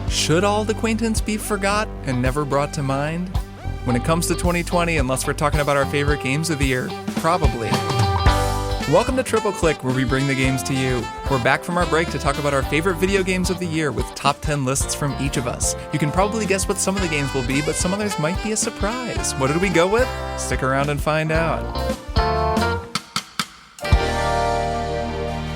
Should old acquaintance be forgot and never brought to mind? When it comes to 2020, unless we're talking about our favorite games of the year, probably. Welcome to Triple Click, where we bring the games to you. We're back from our break to talk about our favorite video games of the year with top 10 lists from each of us. You can probably guess what some of the games will be, but some others might be a surprise. What did we go with? Stick around and find out.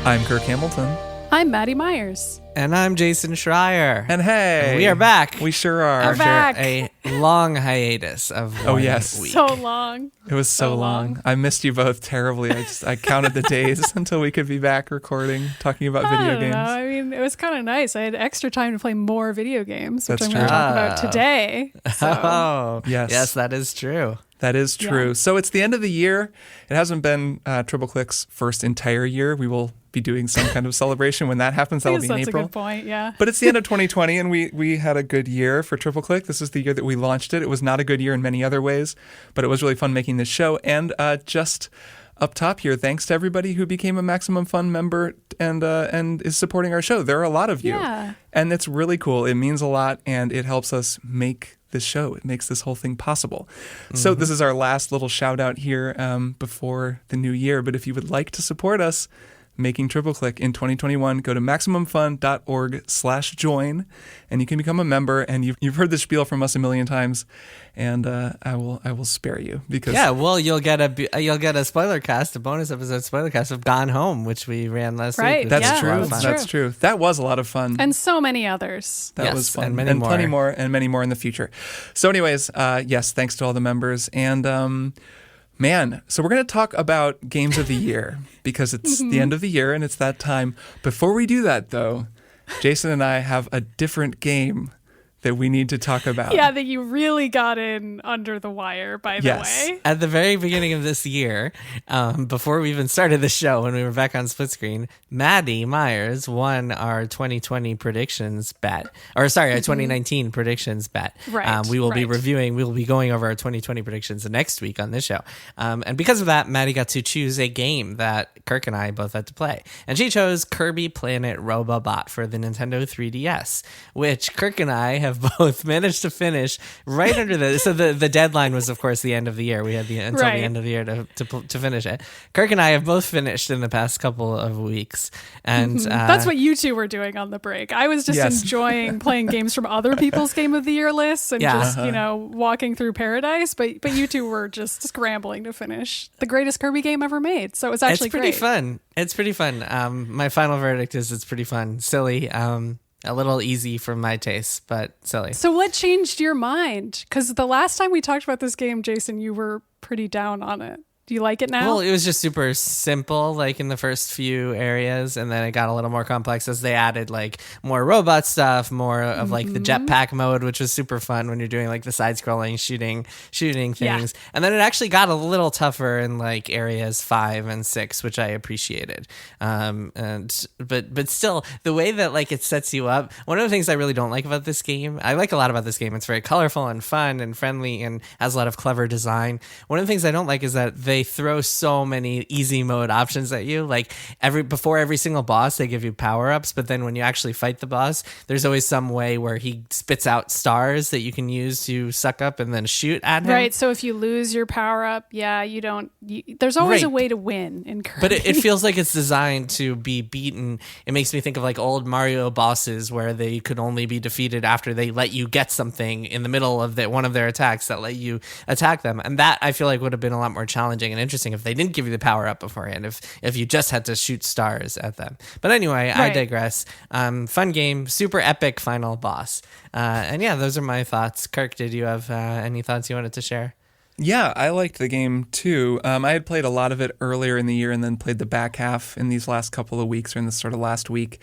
I'm Kirk Hamilton. I'm Maddy Myers. And I'm Jason Schreier. And hey, we are back. We sure are. We're back. A long hiatus of one week. So long. It was so long. I missed you both terribly. I counted the days until we could be back recording, talking about video games. I mean, it was kind of nice. I had extra time to play more video games, which That's I'm going to true. talk about today. So. Oh, yes, that is true. That is true. Yeah. So it's the end of the year. It hasn't been Triple Click's first entire year. We will be doing some kind of celebration when that happens. That'll be in that's April. a good point, yeah. But it's the end of 2020, and we had a good year for Triple Click. This is the year that we launched it. It was not a good year in many other ways, but it was really fun making this show. And just up top here, thanks to everybody who became a Maximum Fun member and is supporting our show. There are a lot of you. Yeah. And it's really cool. It means a lot, and it helps us make this show. It makes this whole thing possible. So this is our last little shout out here before the new year. But if you would like to support us making Triple Click in 2021, go to MaximumFun.org/join, and you can become a member. And you've heard this spiel from us a million times, and I will spare you because you'll get a spoiler cast, a bonus episode spoiler cast of Gone Home, which we ran last week. That's Yeah, true. that's That's true. That was a lot of fun. And so many others. That was fun. And plenty more and many more in the future. So anyways, yes, thanks to all the members. And man, so we're going to talk about games of the year because it's the end of the year and it's that time. Before we do that, though, Jason and I have a different game that we need to talk about. Yeah, that you really got in under the wire, by the way. At the very beginning of this year, before we even started the show, when we were back on split screen, Maddy Myers won our 2020 predictions bet. Or sorry, our 2019 predictions bet. Right. We will be going over our 2020 predictions next week on this show. And because of that, Maddy got to choose a game that Kirk and I both had to play. And she chose Kirby Planet Robobot for the Nintendo 3DS, which Kirk and I have both managed to finish right under so the deadline was, of course, the end of the year. We had until the end of the year to finish it. Kirk and I have both finished in the past couple of weeks, and that's what you two were doing on the break. I was just enjoying playing games from other people's Game of the Year lists and just walking through paradise. But you two were just scrambling to finish the greatest Kirby game ever made. So it's actually pretty fun. It's pretty fun. My final verdict is it's pretty fun, silly. A little easy for my taste, but silly. So what changed your mind? Because the last time we talked about this game, Jason, you were pretty down on it. Do you like it now? Well, it was just super simple, like in the first few areas, and then it got a little more complex as they added like more robot stuff, more of like the jetpack mode, which was super fun when you're doing like the side-scrolling shooting things. Yeah. And then it actually got a little tougher in like areas 5 and 6, which I appreciated. But still, the way that like it sets you up. One of the things I really don't like about this game, I like a lot about this game. It's very colorful and fun and friendly and has a lot of clever design. One of the things I don't like is that they throw so many easy mode options at you. Like before every single boss, they give you power-ups, but then when you actually fight the boss, there's always some way where he spits out stars that you can use to suck up and then shoot at him. Right, so if you lose your power-up, there's always a way to win in Kirby. But it feels like it's designed to be beaten. It makes me think of like old Mario bosses where they could only be defeated after they let you get something in the middle of one of their attacks that let you attack them. And that I feel like would have been a lot more challenging and interesting if they didn't give you the power up beforehand, if you just had to shoot stars at them. But anyway, I digress. Fun game, super epic final boss. And yeah, those are my thoughts. Kirk, did you have any thoughts you wanted to share? Yeah, I liked the game too. I had played a lot of it earlier in the year and then played the back half in these last couple of weeks or in this sort of last week.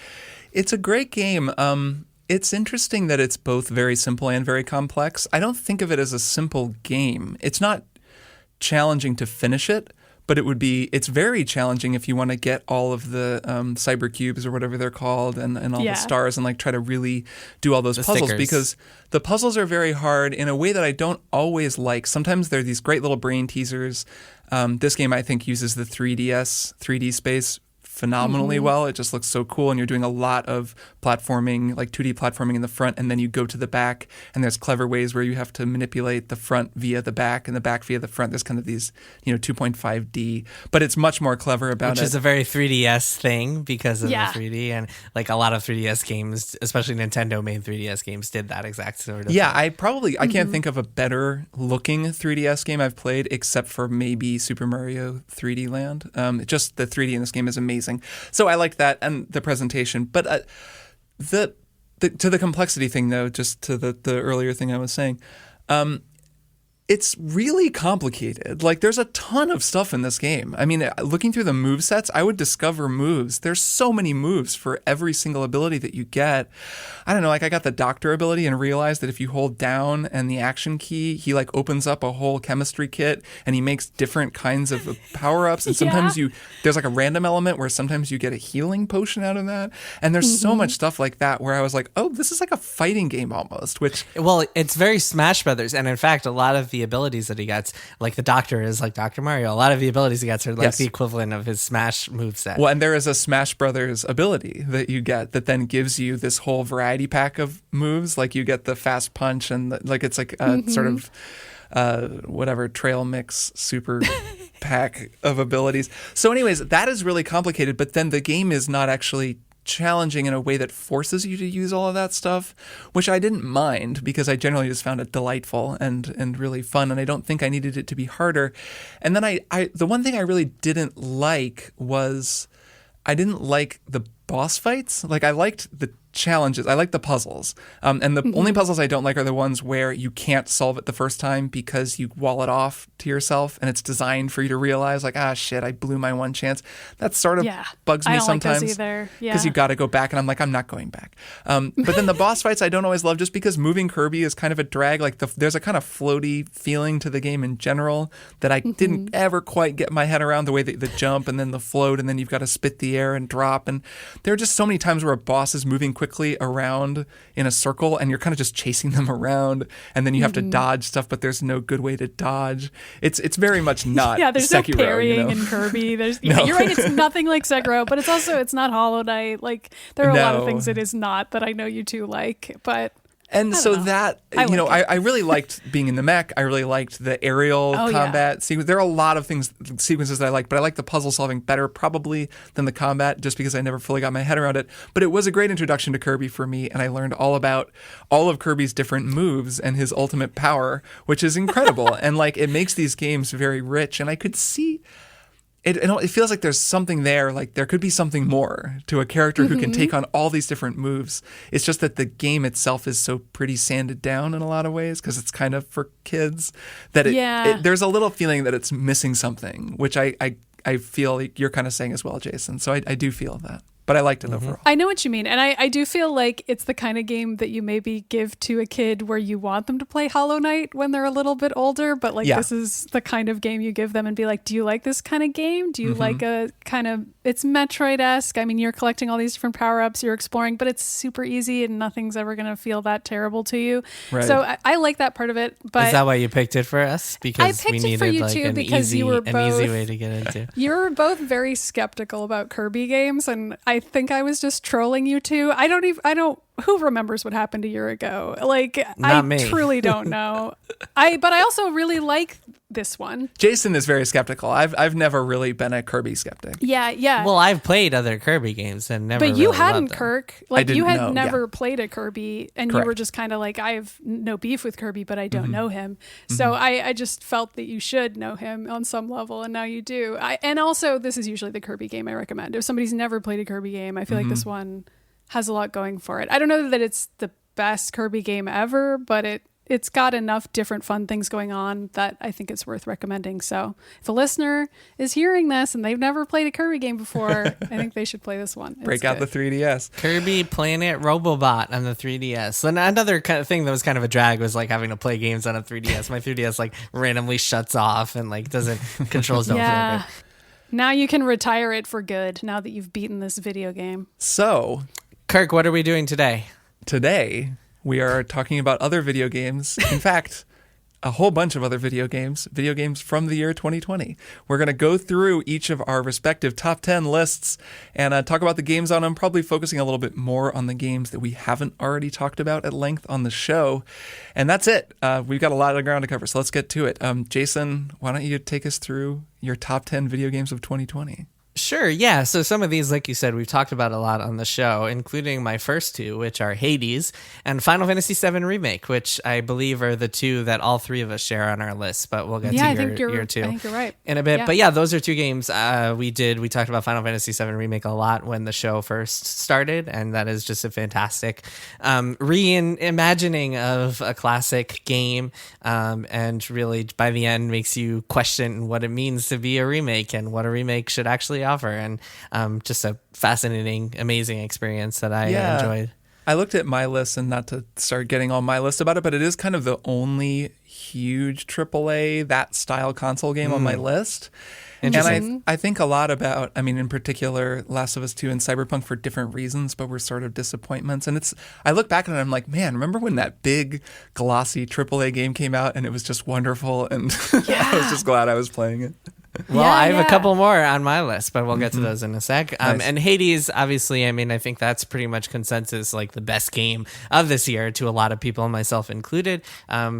It's a great game. It's interesting that it's both very simple and very complex. I don't think of it as a simple game. It's not challenging to finish it, but it's very challenging if you want to get all of the cyber cubes or whatever they're called and all the stars and like try to really do all those puzzles stickers. Because the puzzles are very hard in a way that I don't always like. Sometimes they're these great little brain teasers. This game I think uses the 3D space phenomenally well. It just looks so cool, and you're doing a lot of platforming, like 2D platforming in the front, and then you go to the back, and there's clever ways where you have to manipulate the front via the back and the back via the front. There's kind of these, 2.5D, but it's much more clever about it. Which is a very 3DS thing because of the 3D, and like a lot of 3DS games, especially Nintendo made 3DS games, did that exact sort of thing. I can't think of a better looking 3DS game I've played except for maybe Super Mario 3D Land. Just the 3D in this game is amazing. So I like that and the presentation. But to the complexity thing, though, just to the earlier thing I was saying, it's really complicated. Like, there's a ton of stuff in this game. I mean, looking through the move sets, I would discover moves. There's so many moves for every single ability that you get. I don't know, like I got the doctor ability and realized that if you hold down and the action key, he like opens up a whole chemistry kit and he makes different kinds of power-ups. And sometimes there's like a random element where sometimes you get a healing potion out of that. And there's so much stuff like that where I was like, oh, this is like a fighting game almost, Well, it's very Smash Brothers. And in fact, a lot of the abilities that he gets, like the doctor is like Dr. Mario. A lot of the abilities he gets are like the equivalent of his Smash moveset. Well, and there is a Smash Brothers ability that you get that then gives you this whole variety pack of moves. Like you get the fast punch and it's like a sort of whatever trail mix super pack of abilities. So anyways, that is really complicated, but then the game is not actually challenging in a way that forces you to use all of that stuff, which I didn't mind because I generally just found it delightful and really fun, and I don't think I needed it to be harder. And then I the one thing I really didn't like was I didn't like the boss fights. Like I liked the challenges. I like the puzzles. And the only puzzles I don't like are the ones where you can't solve it the first time because you wall it off to yourself and it's designed for you to realize like, shit, I blew my one chance. That sort of bugs me sometimes. Like those either. Because you got to go back and I'm like, I'm not going back. But then the boss fights I don't always love just because moving Kirby is kind of a drag. Like there's a kind of floaty feeling to the game in general that I didn't ever quite get my head around, the way that the jump and then the float and then you've got to spit the air and drop. And there are just so many times where a boss is moving quickly around in a circle and you're kind of just chasing them around and then you have to dodge stuff, but there's no good way to dodge. It's very much not there's Sekiro, no parrying in Kirby. There's you're right, it's nothing like Sekiro, but it's not Hollow Knight. Like there are a lot of things it is not that I know you two like, but and so that, I really liked being in the mech. I really liked the aerial combat sequence. There are a lot of sequences that I like, but I like the puzzle solving better probably than the combat just because I never fully got my head around it. But it was a great introduction to Kirby for me, and I learned all about all of Kirby's different moves and his ultimate power, which is incredible. And like it makes these games very rich, and I could see... It feels like there's something there, like there could be something more to a character who can take on all these different moves. It's just that the game itself is so pretty sanded down in a lot of ways because it's kind of for kids that there's a little feeling that it's missing something, which I feel like you're kind of saying as well, Jason. So I do feel that. But I liked it overall. I know what you mean. And I do feel like it's the kind of game that you maybe give to a kid where you want them to play Hollow Knight when they're a little bit older. But like this is the kind of game you give them and be like, do you like this kind of game? Do you like a kind of, it's Metroid-esque. I mean, you're collecting all these different power-ups, you're exploring, but it's super easy and nothing's ever going to feel that terrible to you. Right. So I like that part of it. But is that why you picked it for us? Because we needed like an easy way to get into. You were both very skeptical about Kirby games, and I think I was just trolling you two. Who remembers what happened a year ago? Like, Not me. Truly don't know. But I also really like this one. Jason is very skeptical. I've never really been a Kirby skeptic. Yeah. Well, I've played other Kirby games and never. But you really hadn't, loved them. Kirk. Like you had never yeah. played a Kirby, and Correct. you were just kind of like, I have no beef with Kirby, but I don't know him. So I just felt that you should know him on some level, and now you do. And also, this is usually the Kirby game I recommend. If somebody's never played a Kirby game, I feel like this one has a lot going for it. I don't know that it's the best Kirby game ever, but it's got enough different fun things going on that I think it's worth recommending. So if a listener is hearing this and they've never played a Kirby game before, I think they should play this one. Break out the 3DS. Kirby Planet Robobot on the 3DS. And another kind of thing that was kind of a drag was like having to play games on a 3DS. My 3DS like randomly shuts off and like doesn't controls don't feel good. Now you can retire it for good now that you've beaten this video game. So, Kirk, what are we doing today? Today, we are talking about other video games. In fact, a whole bunch of other video games from the year 2020. We're going to go through each of our respective top 10 lists and talk about the games on them, probably focusing a little bit more on the games that we haven't already talked about at length on the show. And that's it. We've got a lot of ground to cover, so let's get to it. Jason, why don't you take us through your top 10 video games of 2020? Sure, yeah. So some of these, like you said, we've talked about a lot on the show, including my first two, which are Hades and Final Fantasy VII Remake, which I believe are the two that all three of us share on our list, but we'll get to your two I think you're right. in a bit. But yeah, those are two games we talked about Final Fantasy VII Remake a lot when the show first started, and that is just a fantastic reimagining of a classic game, and really by the end makes you question what it means to be a remake and what a remake should actually offer, and just a fascinating, amazing experience that I enjoyed. I looked at my list, and not to start getting on my list about it, but it is kind of the only huge AAA that style console game on my list. And I think a lot about, in particular, Last of Us 2 and Cyberpunk for different reasons, but were sort of disappointments. And I look back at it and I'm like, man, remember when that big glossy AAA game came out and it was just wonderful, and I was just glad I was playing it. Well, I have a couple more on my list, but we'll get to those in a sec. Nice. And Hades, obviously, I think that's pretty much consensus, like the best game of this year to a lot of people, myself included.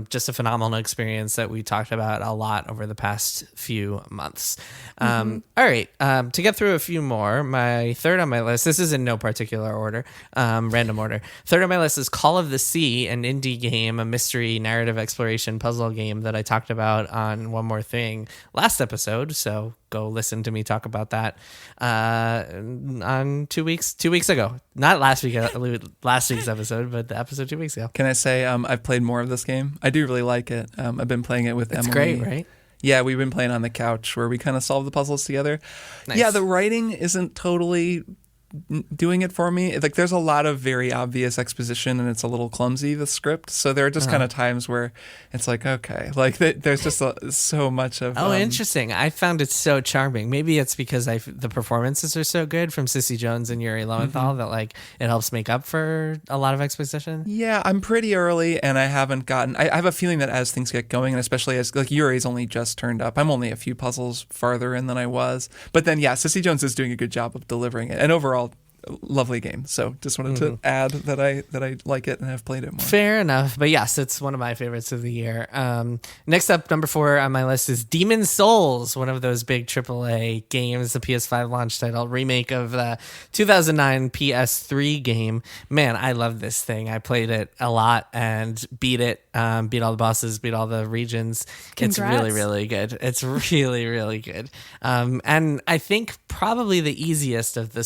Just a phenomenal experience that we talked about a lot over the past few months. All right, to get through a few more, my third on my list, this is in no particular order, random order. Third on my list is Call of the Sea, an indie game, a mystery narrative exploration puzzle game that I talked about on One More Thing last episode. So go listen to me talk about that on 2 weeks ago. Not last week's episode, but the episode 2 weeks ago. Can I say I've played more of this game? I do really like it. I've been playing it with Emily. It's great, right? Yeah, we've been playing on the couch where we kind of solve the puzzles together. Nice. Yeah, the writing isn't totally doing it for me. Like, there's a lot of very obvious exposition, and it's a little clumsy, the script. So there are just kind of times where it's like, okay, like there's just so much of. Oh, interesting. I found it so charming. Maybe it's because the performances are so good from Sissy Jones and Yuri Lowenthal that like it helps make up for a lot of exposition. Yeah, I'm pretty early, and I haven't gotten. I have a feeling that as things get going, and especially as like Yuri's only just turned up, I'm only a few puzzles farther in than I was. But then, yeah, Sissy Jones is doing a good job of delivering it, and overall, lovely game. So just wanted to add that I like it and have played it more. Fair enough. But yes, it's one of my favorites of the year. Next up, number 4 on my list is Demon's Souls, one of those big AAA games, the PS5 launch title, remake of the 2009 PS3 game. Man, I love this thing. I played it a lot and beat it, beat all the bosses, beat all the regions. Congrats. It's really, really good. It's really, really good. And I think probably the easiest of the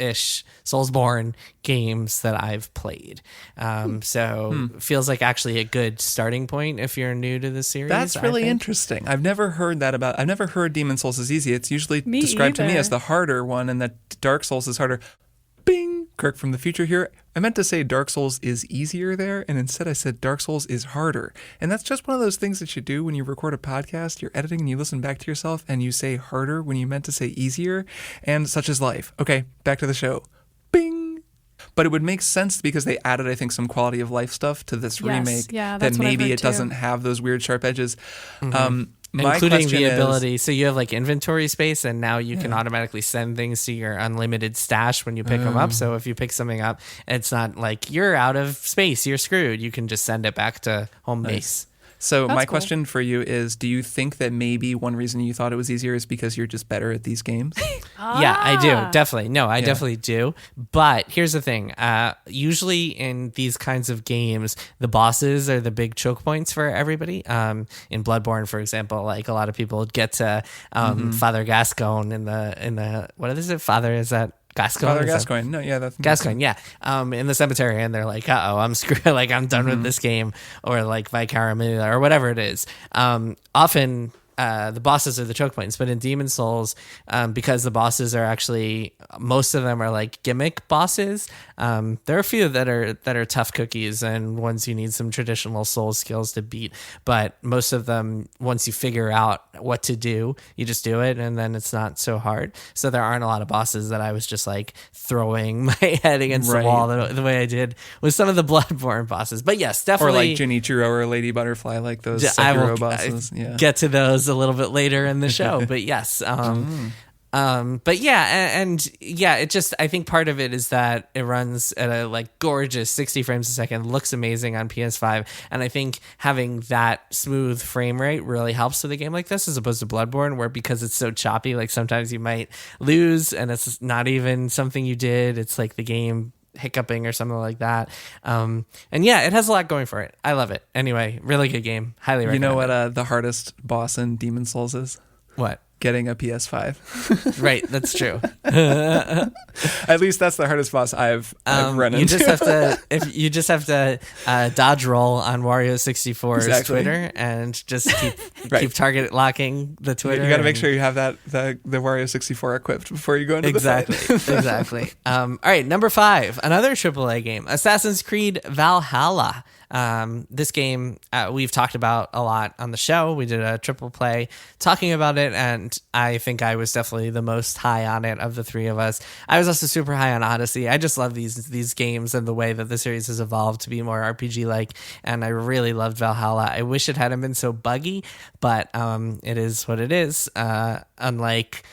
Soulsborne games that I've played. So feels like actually a good starting point if you're new to the series. That's really interesting. I've never heard Demon's Souls is easy. It's usually described to me as the harder one, and that Dark Souls is harder. Bing! Kirk from the future here. I meant to say Dark Souls is easier there, and instead I said Dark Souls is harder. And that's just one of those things that you do when you record a podcast. You're editing and you listen back to yourself and you say harder when you meant to say easier, and such is life. Okay, back to the show. Bing! But it would make sense because they added, I think, some quality of life stuff to this remake that maybe it doesn't have those weird sharp edges. Including the ability, so you have like inventory space, and now you can automatically send things to your unlimited stash when you pick them up. So if you pick something up, it's not like you're out of space, you're screwed. You can just send it back to home base. So my question for you is, do you think that maybe one reason you thought it was easier is because you're just better at these games? Yeah, I do. Definitely. No, I definitely do. But here's the thing. Usually in these kinds of games, the bosses are the big choke points for everybody. In Bloodborne, for example, like a lot of people get to Father Gascoigne in the what is it? Is that Gascoigne? Father Gascoigne. No, yeah, that's Gascoigne. Yeah, in the cemetery, and they're like, "Uh-oh, I'm screwed. Like I'm done with this game," or like Vicarum or whatever it is. Often the bosses are the choke points, but in Demon Souls, because the bosses are actually, most of them are like gimmick bosses. There are a few that are tough cookies and ones you need some traditional Souls skills to beat. But most of them, once you figure out what to do, you just do it, and then it's not so hard. So there aren't a lot of bosses that I was just like throwing my head against the wall the way I did with some of the Bloodborne bosses. But yes, definitely. Or like Genichiro or Lady Butterfly, like those Sekiro bosses. Get to those a little bit later in the show. But yes. But yeah, and yeah, it just, I think part of it is that it runs at a like gorgeous 60 frames a second, looks amazing on PS5. And I think having that smooth frame rate really helps with a game like this, as opposed to Bloodborne, where because it's so choppy, like sometimes you might lose and it's not even something you did. It's like the game hiccuping or something like that. And yeah, it has a lot going for it. I love it. Anyway, really good game. Highly recommend. You know what the hardest boss in Demon Souls is? What? Getting a PS5. Right, that's true. At least that's the hardest boss I've run into. You just have to dodge roll on Wario64's Twitter and just keep target locking the Twitter. You got to make sure you have the Wario 64 equipped before you go into the fight. Exactly. All right, number 5, another AAA game, Assassin's Creed Valhalla. This game we've talked about a lot on the show. We did a triple play talking about it, and I think I was definitely the most high on it of the three of us. I was also super high on Odyssey. I just love these games and the way that the series has evolved to be more RPG like, and I really loved Valhalla. I wish it hadn't been so buggy, but it is what it is. Unlike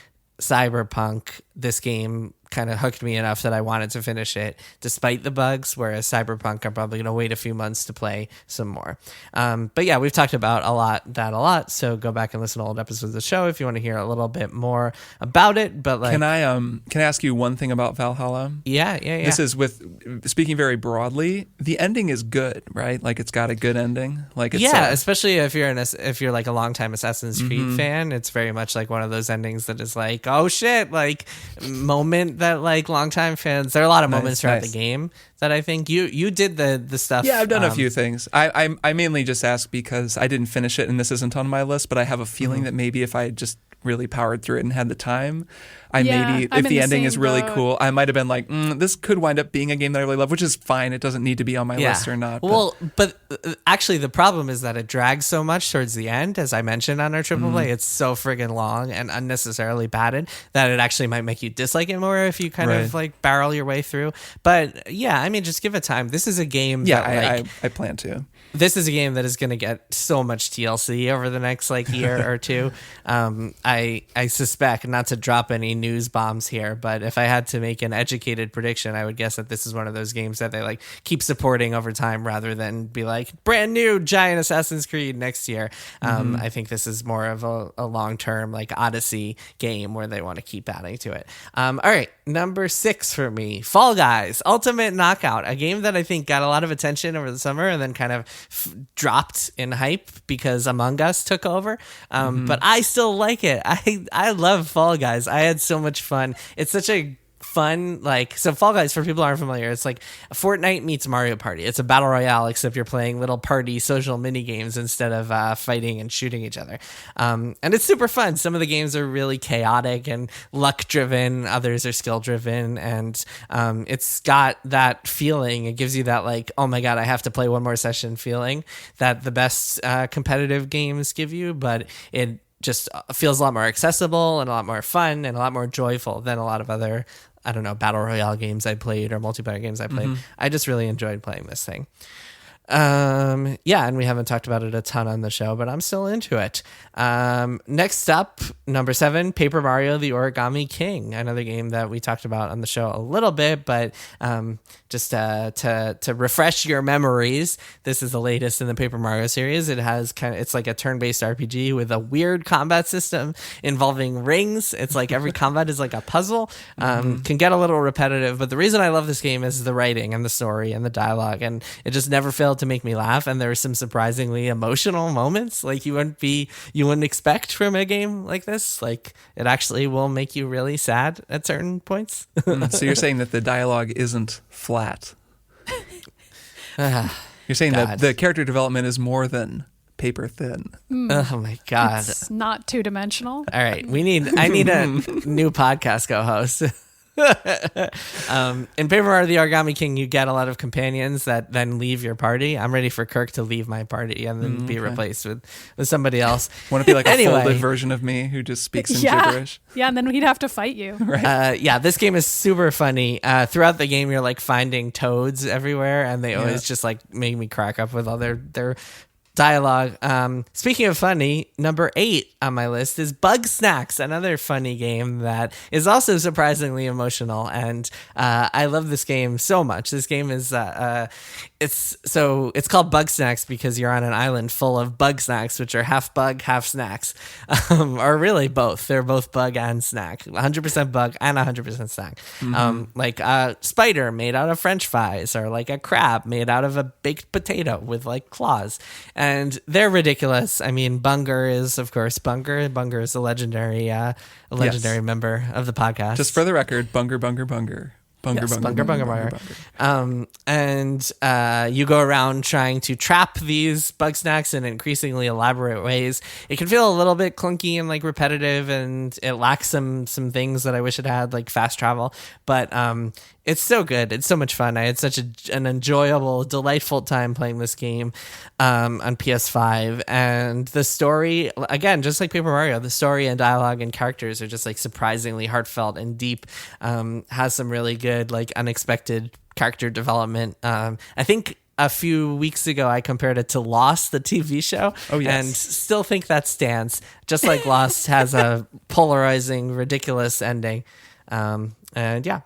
Cyberpunk, this game kind of hooked me enough that I wanted to finish it despite the bugs, whereas Cyberpunk I'm probably going to wait a few months to play some more. But yeah, we've talked about a lot, so go back and listen to old episodes of the show if you want to hear a little bit more about it. But like, can I ask you one thing about Valhalla? Yeah. This is speaking very broadly, the ending is good, right? Like it's got a good ending. Like it's especially if you're like a longtime Assassin's Creed fan, it's very much like one of those endings that is like, oh shit, like moment that like longtime fans, there are a lot of moments throughout the game that I think you did the stuff. Yeah, I've done a few things. I mainly just ask because I didn't finish it and this isn't on my list, but I have a feeling that maybe if I just really powered through it and had the time, if the ending is really cool, I might have been like, this could wind up being a game that I really love, which is fine. It doesn't need to be on my list or not. But actually the problem is that it drags so much towards the end, as I mentioned on our triple play. It's so friggin' long and unnecessarily padded that it actually might make you dislike it more if you kind of like barrel your way through. But yeah, I mean, just give it time. This is a game that I plan to. This is a game that is going to get so much TLC over the next like year or two. I suspect, not to drop any news bombs here, but if I had to make an educated prediction, I would guess that this is one of those games that they like keep supporting over time rather than be like brand new giant Assassin's Creed next year. I think this is more of a long-term like Odyssey game where they want to keep adding to it. All right, number 6 for me, Fall Guys Ultimate Knockout, a game that I think got a lot of attention over the summer and then kind of dropped in hype because Among Us took over. But I still like it. I love Fall Guys. I had so much fun. It's such a fun, like, so Fall Guys, for people who aren't familiar, it's like Fortnite meets Mario Party. It's a battle royale, except you're playing little party social mini games instead of fighting and shooting each other. And it's super fun. Some of the games are really chaotic and luck driven. Others are skill driven. And it's got that feeling. It gives you that like, oh my God, I have to play one more session feeling that the best competitive games give you, but it just feels a lot more accessible and a lot more fun and a lot more joyful than a lot of other, I don't know, battle royale games I played or multiplayer games I played. I just really enjoyed playing this thing. And we haven't talked about it a ton on the show, but I'm still into it. Next up, number 7, Paper Mario: The Origami King, another game that we talked about on the show a little bit, but just to refresh your memories, this is the latest in the Paper Mario series. It has it's like a turn-based RPG with a weird combat system involving rings. It's like every combat is like a puzzle. Can get a little repetitive, but the reason I love this game is the writing and the story and the dialogue, and it just never failed to make me laugh. And there are some surprisingly emotional moments like you wouldn't expect from a game like this. Like it actually will make you really sad at certain points. So you're saying that the dialogue isn't flat. You're saying that the character development is more than paper thin. Oh my God. It's not two-dimensional. All right. I need a new podcast co-host. In Paper Mario the Origami King, you get a lot of companions that then leave your party. I'm ready for Kirk to leave my party and then be replaced with somebody else. Want to be like a folded version of me who just speaks in gibberish? Yeah, and then he'd have to fight you. Right. This game is super funny. Throughout the game, you're like finding toads everywhere, and they always just like make me crack up with all their dialogue. Speaking of funny, number 8 on my list is Bugsnax, another funny game that is also surprisingly emotional, and I love this game so much. This game is it's called Bugsnax because you're on an island full of Bugsnax, which are half bug, half snacks, or really both. They're both bug and snack, 100% bug and 100% snack. Like a spider made out of French fries, or like a crab made out of a baked potato with like claws. And they're ridiculous. I mean, Bunger is, of course, Bunger. Bunger is a legendary member of the podcast. Just for the record, Bunger. Bunger. And you go around trying to trap these Bugsnax in increasingly elaborate ways. It can feel a little bit clunky and like repetitive, and it lacks some things that I wish it had, like fast travel. But it's so good. It's so much fun. I had such an enjoyable, delightful time playing this game on PS5. And the story, again, just like Paper Mario, the story and dialogue and characters are just like surprisingly heartfelt and deep. Has some really good, like unexpected character development. I think a few weeks ago I compared it to Lost, the TV show. Oh, yes. And still think that stands. Just like Lost has a polarizing, ridiculous ending. And yeah.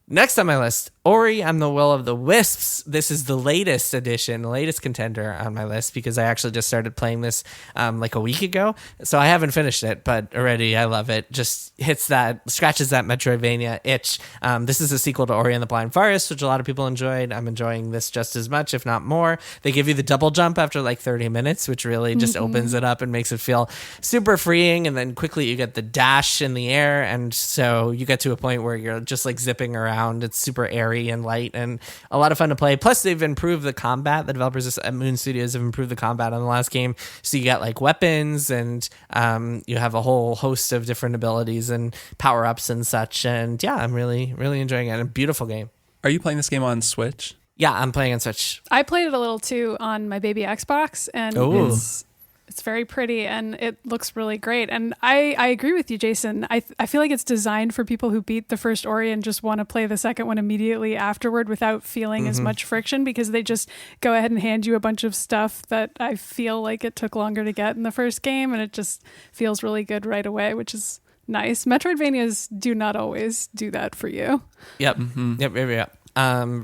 Next on my list, Ori and the Will of the Wisps. This is the latest edition, the latest contender on my list, because I actually just started playing this like a week ago. So I haven't finished it, but already I love it. Just scratches that Metroidvania itch. This is a sequel to Ori and the Blind Forest, which a lot of people enjoyed. I'm enjoying this just as much, if not more. They give you the double jump after like 30 minutes, which really just opens it up and makes it feel super freeing. And then quickly you get the dash in the air. And so you get to a point where you're just like zipping around. It's super airy and light and a lot of fun to play. Plus, they've improved the combat. The developers at Moon Studios have improved the combat on the last game. So you got like weapons, and you have a whole host of different abilities and power-ups and such. And yeah, I'm really, really enjoying it. A beautiful game. Are you playing this game on Switch? Yeah, I'm playing on Switch. I played it a little too on my baby Xbox, and it's very pretty and it looks really great. And I agree with you, Jason. I feel like it's designed for people who beat the first Ori and just want to play the second one immediately afterward without feeling as much friction, because they just go ahead and hand you a bunch of stuff that I feel like it took longer to get in the first game, and it just feels really good right away, which is nice. Metroidvanias do not always do that for you. Yep. Yep.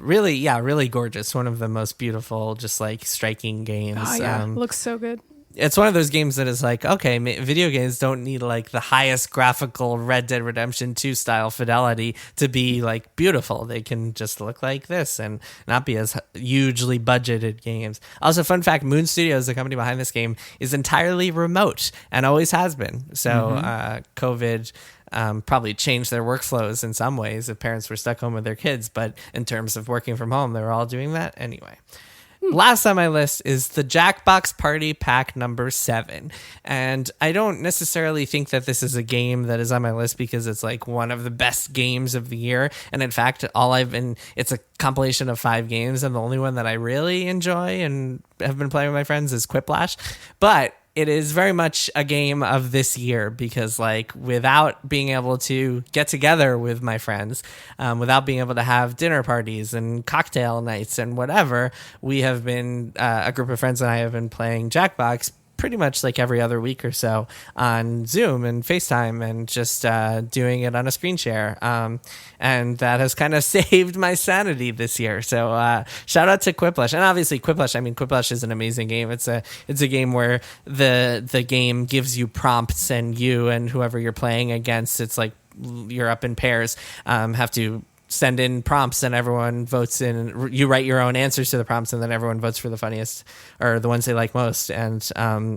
Really gorgeous. One of the most beautiful, just like striking games. Oh yeah, looks so good. It's one of those games that is like, okay, video games don't need like the highest graphical Red Dead Redemption 2 style fidelity to be like beautiful. They can just look like this and not be as hugely budgeted games. Also, fun fact, Moon Studios, the company behind this game, is entirely remote and always has been. So COVID probably changed their workflows in some ways if parents were stuck home with their kids. But in terms of working from home, they were all doing that anyway. Last on my list is the Jackbox Party Pack number 7. And I don't necessarily think that this is a game that is on my list because it's like one of the best games of the year. And in fact, it's a compilation of 5 games. And the only one that I really enjoy and have been playing with my friends is Quiplash. But it is very much a game of this year because, like, without being able to get together with my friends, without being able to have dinner parties and cocktail nights and whatever, we have been, a group of friends and I have been playing Jackbox pretty much like every other week or so on Zoom and FaceTime and just doing it on a screen share. And that has kind of saved my sanity this year. So shout out to Quiplash. And obviously Quiplash is an amazing game. It's a game where the game gives you prompts and you and whoever you're playing against, it's like you're up in pairs, have to send in prompts and everyone votes in. You write your own answers to the prompts and then everyone votes for the funniest or the ones they like most. And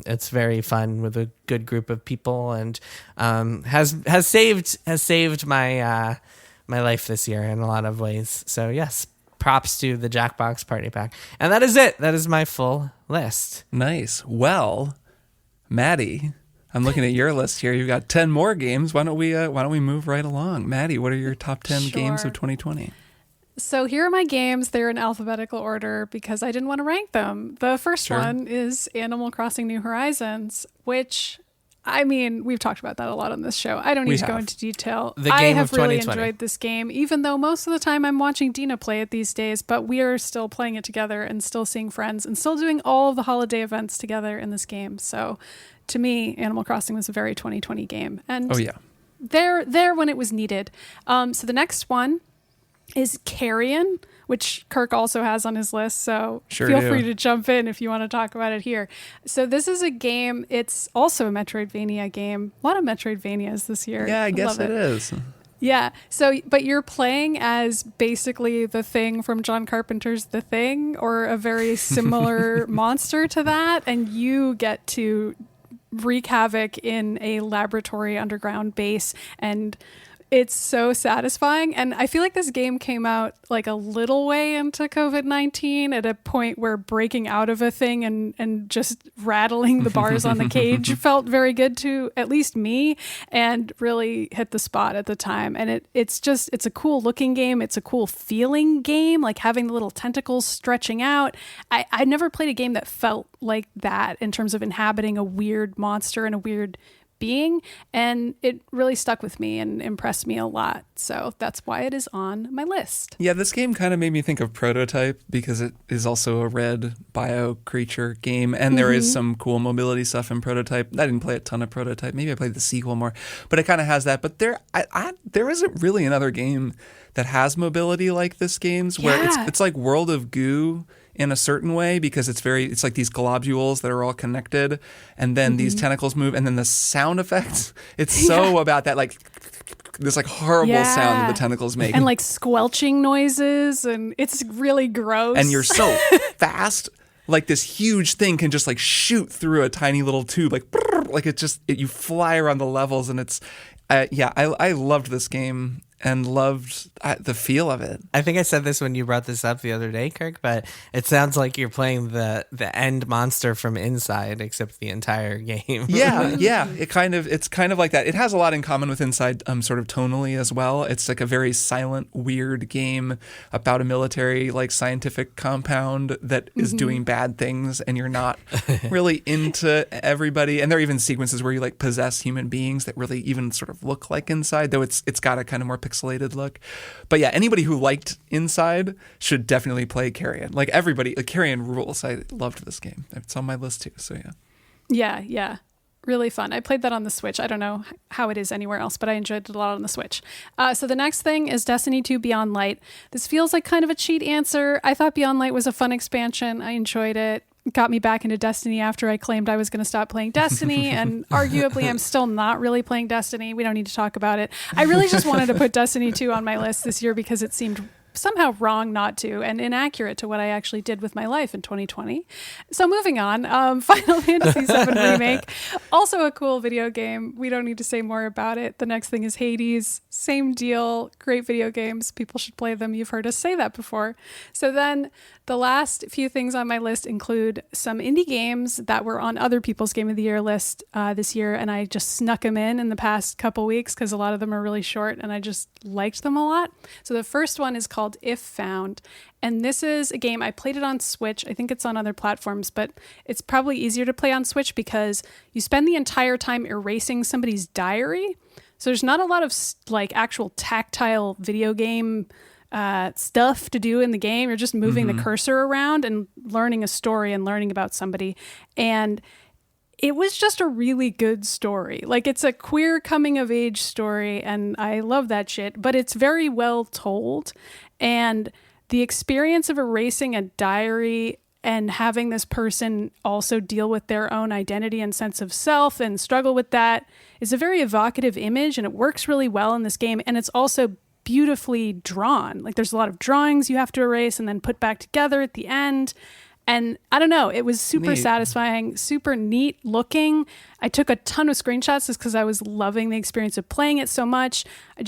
it's very fun with a good group of people and has saved my my life this year in a lot of ways. So yes, props to the Jackbox party pack. And that is it. That is my full list. Nice. Well, Maddy, I'm looking at your list here. You've got 10 more games. Why don't we move right along? Maddy, what are your top 10 games of 2020? So here are my games. They're in alphabetical order because I didn't want to rank them. The first one is Animal Crossing New Horizons, which, I mean, we've talked about that a lot on this show. I don't need to go into detail. I have really enjoyed this game, even though most of the time I'm watching Dina play it these days, but we are still playing it together and still seeing friends and still doing all of the holiday events together in this game. So to me, Animal Crossing was a very 2020 game. And there when it was needed. So the next one is Carrion, which Kirk also has on his list. So feel free to jump in if you want to talk about it here. So this is a game. It's also a Metroidvania game. A lot of Metroidvanias this year. Yeah, I guess it is. Yeah. So, but you're playing as basically the Thing from John Carpenter's The Thing, or a very similar monster to that. And you get to wreak havoc in a laboratory underground base, and it's so satisfying. And I feel like this game came out like a little way into COVID-19 at a point where breaking out of a thing and just rattling the bars on the cage felt very good to at least me, and really hit the spot at the time. And it's a cool looking game. It's a cool feeling game, like having the little tentacles stretching out. I never played a game that felt like that in terms of inhabiting a weird monster and a weird being, and it really stuck with me and impressed me a lot. So that's why it is on my list. Yeah, this game kind of made me think of Prototype because it is also a red bio creature game, and there is some cool mobility stuff in Prototype. I didn't play a ton of Prototype. Maybe I played the sequel more, but it kind of has that. But there isn't really another game that has mobility like this game's, where it's like World of Goo in a certain way, because it's like these globules that are all connected, and then these tentacles move, and then the sound effects, it's so about that, like this like horrible sound that the tentacles make, and like squelching noises, and it's really gross, and you're so fast, like this huge thing can just like shoot through a tiny little tube, like you fly around the levels, and it's I loved this game and loved the feel of it. I think I said this when you brought this up the other day, Kirk, but it sounds like you're playing the end monster from Inside, except the entire game. Yeah. It's kind of like that. It has a lot in common with Inside, sort of tonally as well. It's like a very silent, weird game about a military, like scientific compound that is doing bad things, and you're not really into everybody. And there are even sequences where you like possess human beings that really even sort of look like Inside, though it's got a kind of more pixelated look. But yeah, anybody who liked Inside should definitely play Carrion. Like everybody, Carrion rules. I loved this game. It's on my list too. So yeah, really fun. I played that on the Switch. I don't know how it is anywhere else, but I enjoyed it a lot on the Switch. So the next thing is Destiny 2 Beyond Light. This feels like kind of a cheat answer. I thought Beyond Light was a fun expansion. I enjoyed it. Got me back into Destiny after I claimed I was going to stop playing Destiny, and arguably I'm still not really playing Destiny. We don't need to talk about it. I really just wanted to put Destiny 2 on my list this year because it seemed somehow wrong not to, and inaccurate to what I actually did with my life in 2020. So moving on, Final Fantasy VII Remake, also a cool video game. We don't need to say more about it. The next thing is Hades. Same deal. Great video games. People should play them. You've heard us say that before. So then the last few things on my list include some indie games that were on other people's Game of the Year list this year, and I just snuck them in the past couple weeks because a lot of them are really short, and I just liked them a lot. So the first one is called If Found, and this is a game. I played it on Switch. I think it's on other platforms, but it's probably easier to play on Switch because you spend the entire time erasing somebody's diary. So there's not a lot of like actual tactile video game stuff to do in the game. You're just moving the cursor around and learning a story and learning about somebody. And it was just a really good story. Like, it's a queer coming of age story, and I love that shit, but it's very well told. And the experience of erasing a diary and having this person also deal with their own identity and sense of self and struggle with that is a very evocative image, and it works really well in this game. And it's also beautifully drawn. Like, there's a lot of drawings you have to erase and then put back together at the end. And I don't know, it was super satisfying, super neat looking. I took a ton of screenshots just because I was loving the experience of playing it so much. It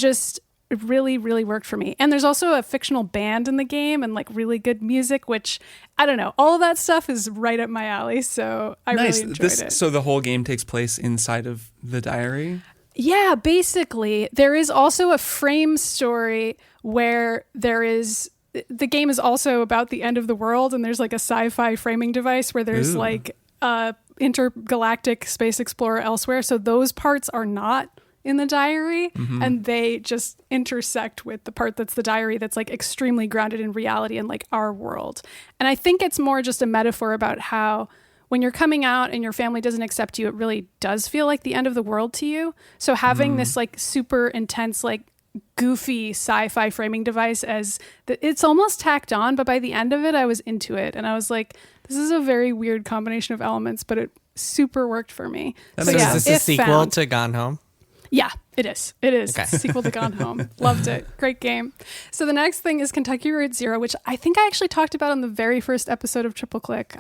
it really, really worked for me. And there's also a fictional band in the game and like really good music, which I don't know. All of that stuff is right up my alley. So I really enjoyed it. So the whole game takes place inside of the diary? Yeah, basically. There is also a frame story where the game is also about the end of the world, and there's like a sci-fi framing device where there's like intergalactic space explorer elsewhere. So those parts are not in the diary, and they just intersect with the part that's the diary that's like extremely grounded in reality and like our world. And I think it's more just a metaphor about how when you're coming out and your family doesn't accept you, it really does feel like the end of the world to you. So having this like super intense, like goofy sci-fi framing device it's almost tacked on, but by the end of it, I was into it. And I was like, this is a very weird combination of elements, but it super worked for me. So is this a sequel to Gone Home? Yeah, it is. It is. Okay. Sequel to Gone Home. Loved it. Great game. So the next thing is Kentucky Route Zero, which I think I actually talked about on the very first episode of Triple Click.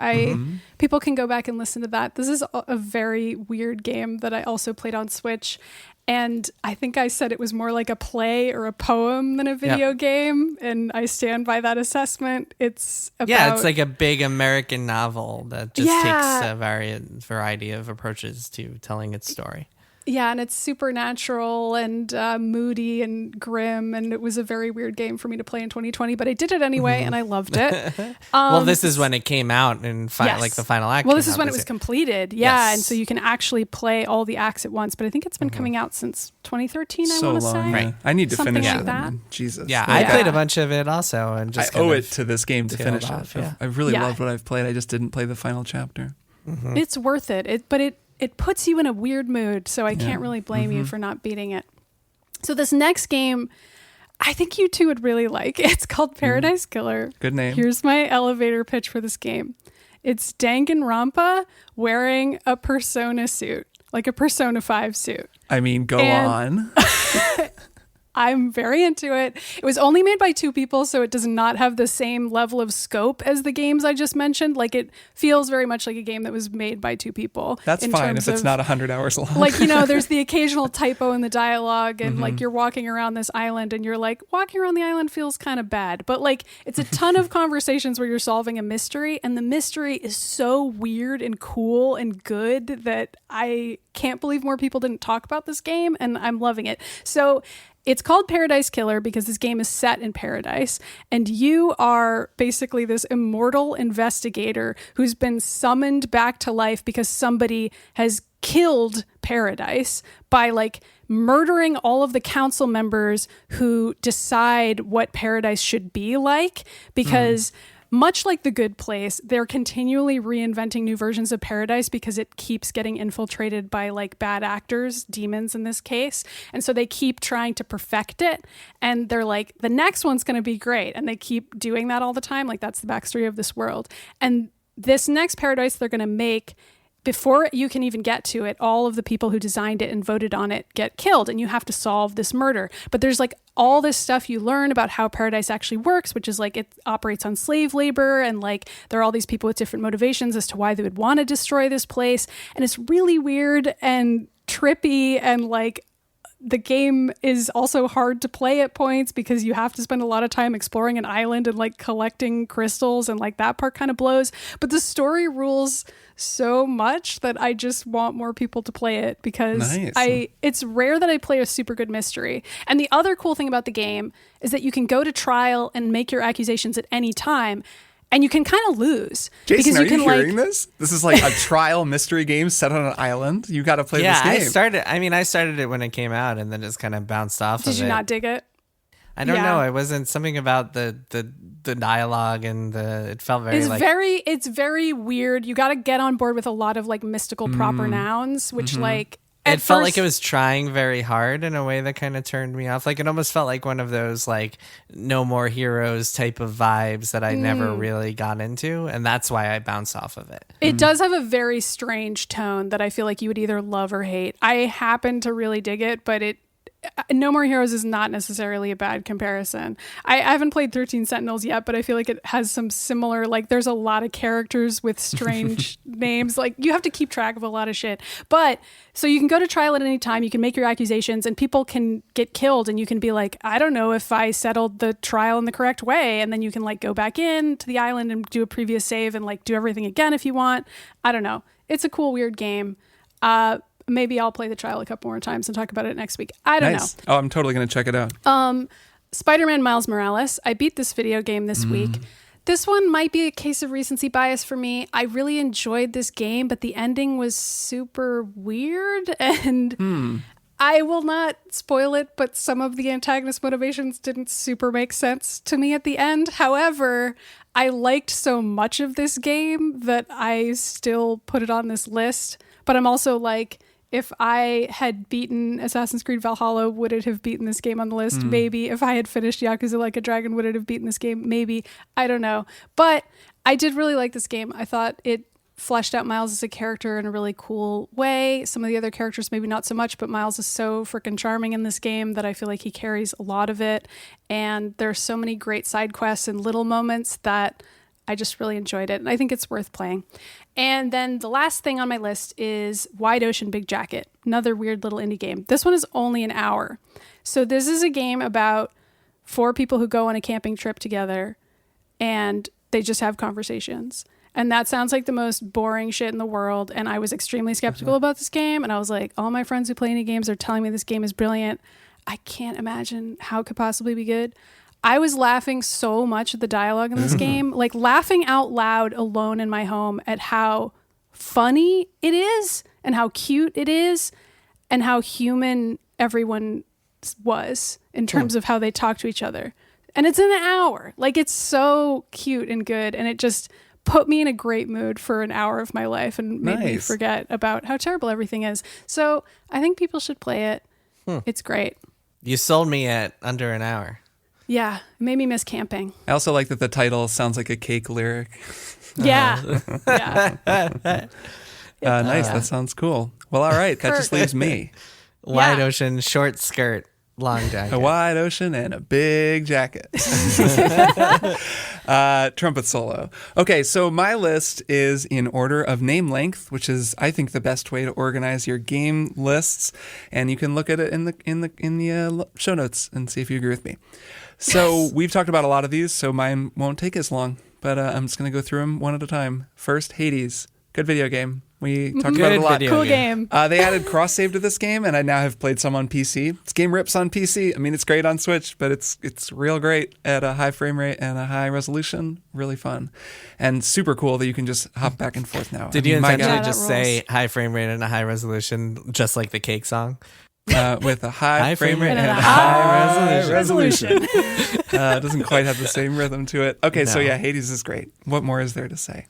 People can go back and listen to that. This is a very weird game that I also played on Switch. And I think I said it was more like a play or a poem than a video game. And I stand by that assessment. It's like a big American novel that just takes a variety of approaches to telling its story. Yeah, and it's supernatural and moody and grim, and it was a very weird game for me to play in 2020, but I did it anyway, and I loved it. Well, this is when it came out, and like the final act. Well, this is when it was completed, and so you can actually play all the acts at once, but I think it's been coming out since 2013, I want to say. Right. I need to finish like it. that. Jesus. Yeah, I played a bunch of it also, and just I owe it to this game to finish off, it. I really loved what I've played. I just didn't play the final chapter. It's worth it, but it puts you in a weird mood, so I can't really blame you for not beating it. So this next game, I think you two would really like. It's called Paradise Killer. Good name. Here's my elevator pitch for this game. It's Danganronpa wearing a Persona suit, like a Persona 5 suit. I mean, go on. I'm very into it. It was only made by 2 people, so it does not have the same level of scope as the games I just mentioned. Like, it feels very much like a game that was made by 2 people. That's fine if it's not 100 hours long. Like, there's the occasional typo in the dialogue, and like you're walking around this island and you're like, walking around the island feels kind of bad. But like, it's a ton of conversations where you're solving a mystery, and the mystery is so weird and cool and good that I can't believe more people didn't talk about this game, and I'm loving it. So it's called Paradise Killer because this game is set in paradise, and you are basically this immortal investigator who's been summoned back to life because somebody has killed paradise by like murdering all of the council members who decide what paradise should be like, because much like The Good Place, they're continually reinventing new versions of paradise because it keeps getting infiltrated by like bad actors, demons in this case. And so they keep trying to perfect it. And they're like, the next one's going to be great. And they keep doing that all the time. Like, that's the backstory of this world. And this next paradise they're going to make, before you can even get to it, all of the people who designed it and voted on it get killed, and you have to solve this murder. But there's like all this stuff you learn about how paradise actually works, which is like it operates on slave labor, and like there are all these people with different motivations as to why they would want to destroy this place. And it's really weird and trippy, and like the game is also hard to play at points because you have to spend a lot of time exploring an island and like collecting crystals, and like that part kind of blows. But the story rules so much that I just want more people to play it, because it's rare that I play a super good mystery. And the other cool thing about the game is that you can go to trial and make your accusations at any time, and you can kind of lose. Jason, are you hearing this? This is like a trial mystery game set on an island. You got to play this game. I started it when it came out, and then just kind of bounced off of it. Did you not dig it? I don't know. It wasn't something about the dialogue, and it felt very it's very weird. You got to get on board with a lot of like mystical proper nouns, which like it felt like it was trying very hard in a way that kind of turned me off. Like, it almost felt like one of those like No More Heroes type of vibes that I never really got into, and that's why I bounced off of it. It does have a very strange tone that I feel like you would either love or hate. I happen to really dig it, but No More Heroes is not necessarily a bad comparison. I haven't played 13 Sentinels yet, but I feel like it has some similar, like there's a lot of characters with strange names. Like you have to keep track of a lot of shit. But so you can go to trial at any time. You can make your accusations and people can get killed and you can be like, I don't know if I settled the trial in the correct way. And then you can like go back in to the island and do a previous save and like do everything again if you want. I don't know. It's a cool, weird game. Maybe I'll play the trial a couple more times and talk about it next week. I don't know. Oh, I'm totally going to check it out. Spider-Man Miles Morales. I beat this video game this week. This one might be a case of recency bias for me. I really enjoyed this game, but the ending was super weird. And I will not spoil it, but some of the antagonist motivations didn't super make sense to me at the end. However, I liked so much of this game that I still put it on this list. But I'm also like, if I had beaten Assassin's Creed Valhalla, would it have beaten this game on the list? Maybe. If I had finished Yakuza Like a Dragon, would it have beaten this game? Maybe. I don't know. But I did really like this game. I thought it fleshed out Miles as a character in a really cool way. Some of the other characters, maybe not so much, but Miles is so freaking charming in this game that I feel like he carries a lot of it. And there's so many great side quests and little moments that I just really enjoyed it. And I think it's worth playing. And then the last thing on my list is Wide Ocean Big Jacket, another weird little indie game. This one is only an hour. So this is a game about 4 people who go on a camping trip together and they just have conversations. And that sounds like the most boring shit in the world. And I was extremely skeptical about this game. And I was like, all my friends who play indie games are telling me this game is brilliant. I can't imagine how it could possibly be good. I was laughing so much at the dialogue in this game, like laughing out loud alone in my home at how funny it is and how cute it is and how human everyone was in terms of how they talk to each other. And it's in an hour. Like it's so cute and good. And it just put me in a great mood for an hour of my life and made me forget about how terrible everything is. So I think people should play it. It's great. You sold me at under an hour. Yeah, it made me miss camping. I also like that the title sounds like a Cake lyric. Yeah. Yeah. Nice. That sounds cool. Well, all right. That just leaves me. Wide ocean, short skirt, long jacket. A wide ocean and a big jacket. Trumpet solo. Okay, so my list is in order of name length, which is, I think, the best way to organize your game lists. And you can look at it in the show notes and see if you agree with me. So we've talked about a lot of these, so mine won't take as long. But I'm just going to go through them one at a time. First, Hades. Good video game. We talked about it a lot. Cool game. They added cross-save to this game, and I now have played some on PC. This game rips on PC. I mean, it's great on Switch, but it's real great at a high frame rate and a high resolution. Really fun. And super cool that you can just hop back and forth now. Did you intentionally just say high frame rate and a high resolution, just like the Cake song? With a high frame rate and a high resolution. It doesn't quite have the same rhythm to it. Okay, so yeah, Hades is great. What more is there to say?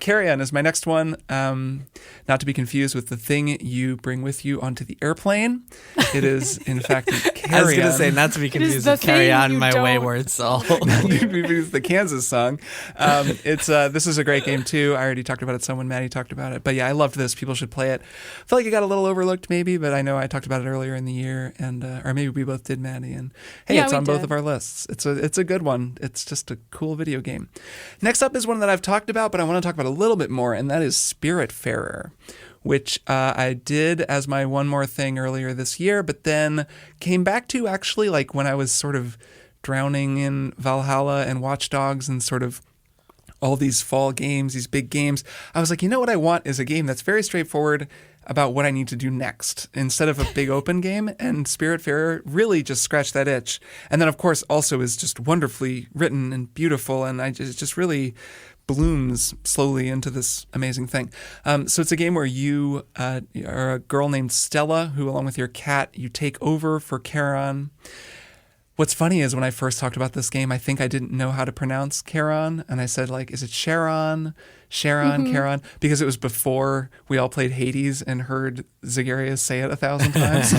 Carrion is my next one. Not to be confused with the thing you bring with you onto the airplane. It is, in fact, Carrion. I was going to say, not to be confused with Carry On, My Wayward Soul. It's the Kansas song. This is a great game, too. I already talked about it some when Maddy talked about it. But yeah, I loved this. People should play it. I felt like it got a little overlooked, maybe, but I know I talked about it earlier in the year, and or maybe we both did, Maddy. And hey, it's on both of our lists. It's a good one. It's just a cool video game. Next up is one that I've talked about, but I want to talk about a little bit more, and that is Spiritfarer, which I did as my one more thing earlier this year, but then came back to actually like when I was sort of drowning in Valhalla and Watch Dogs and sort of all these fall games, these big games. I was like, you know what I want is a game that's very straightforward about what I need to do next instead of a big open game. And Spiritfarer really just scratched that itch. And then, of course, also is just wonderfully written and beautiful. And it just really blooms slowly into this amazing thing. So it's a game where you are a girl named Stella who, along with your cat, you take over for Carrion. What's funny is when I first talked about this game, I think I didn't know how to pronounce Carrion. And I said, like, is it Charon, Carrion? Because it was before we all played Hades and heard Zagarius say it 1,000 times.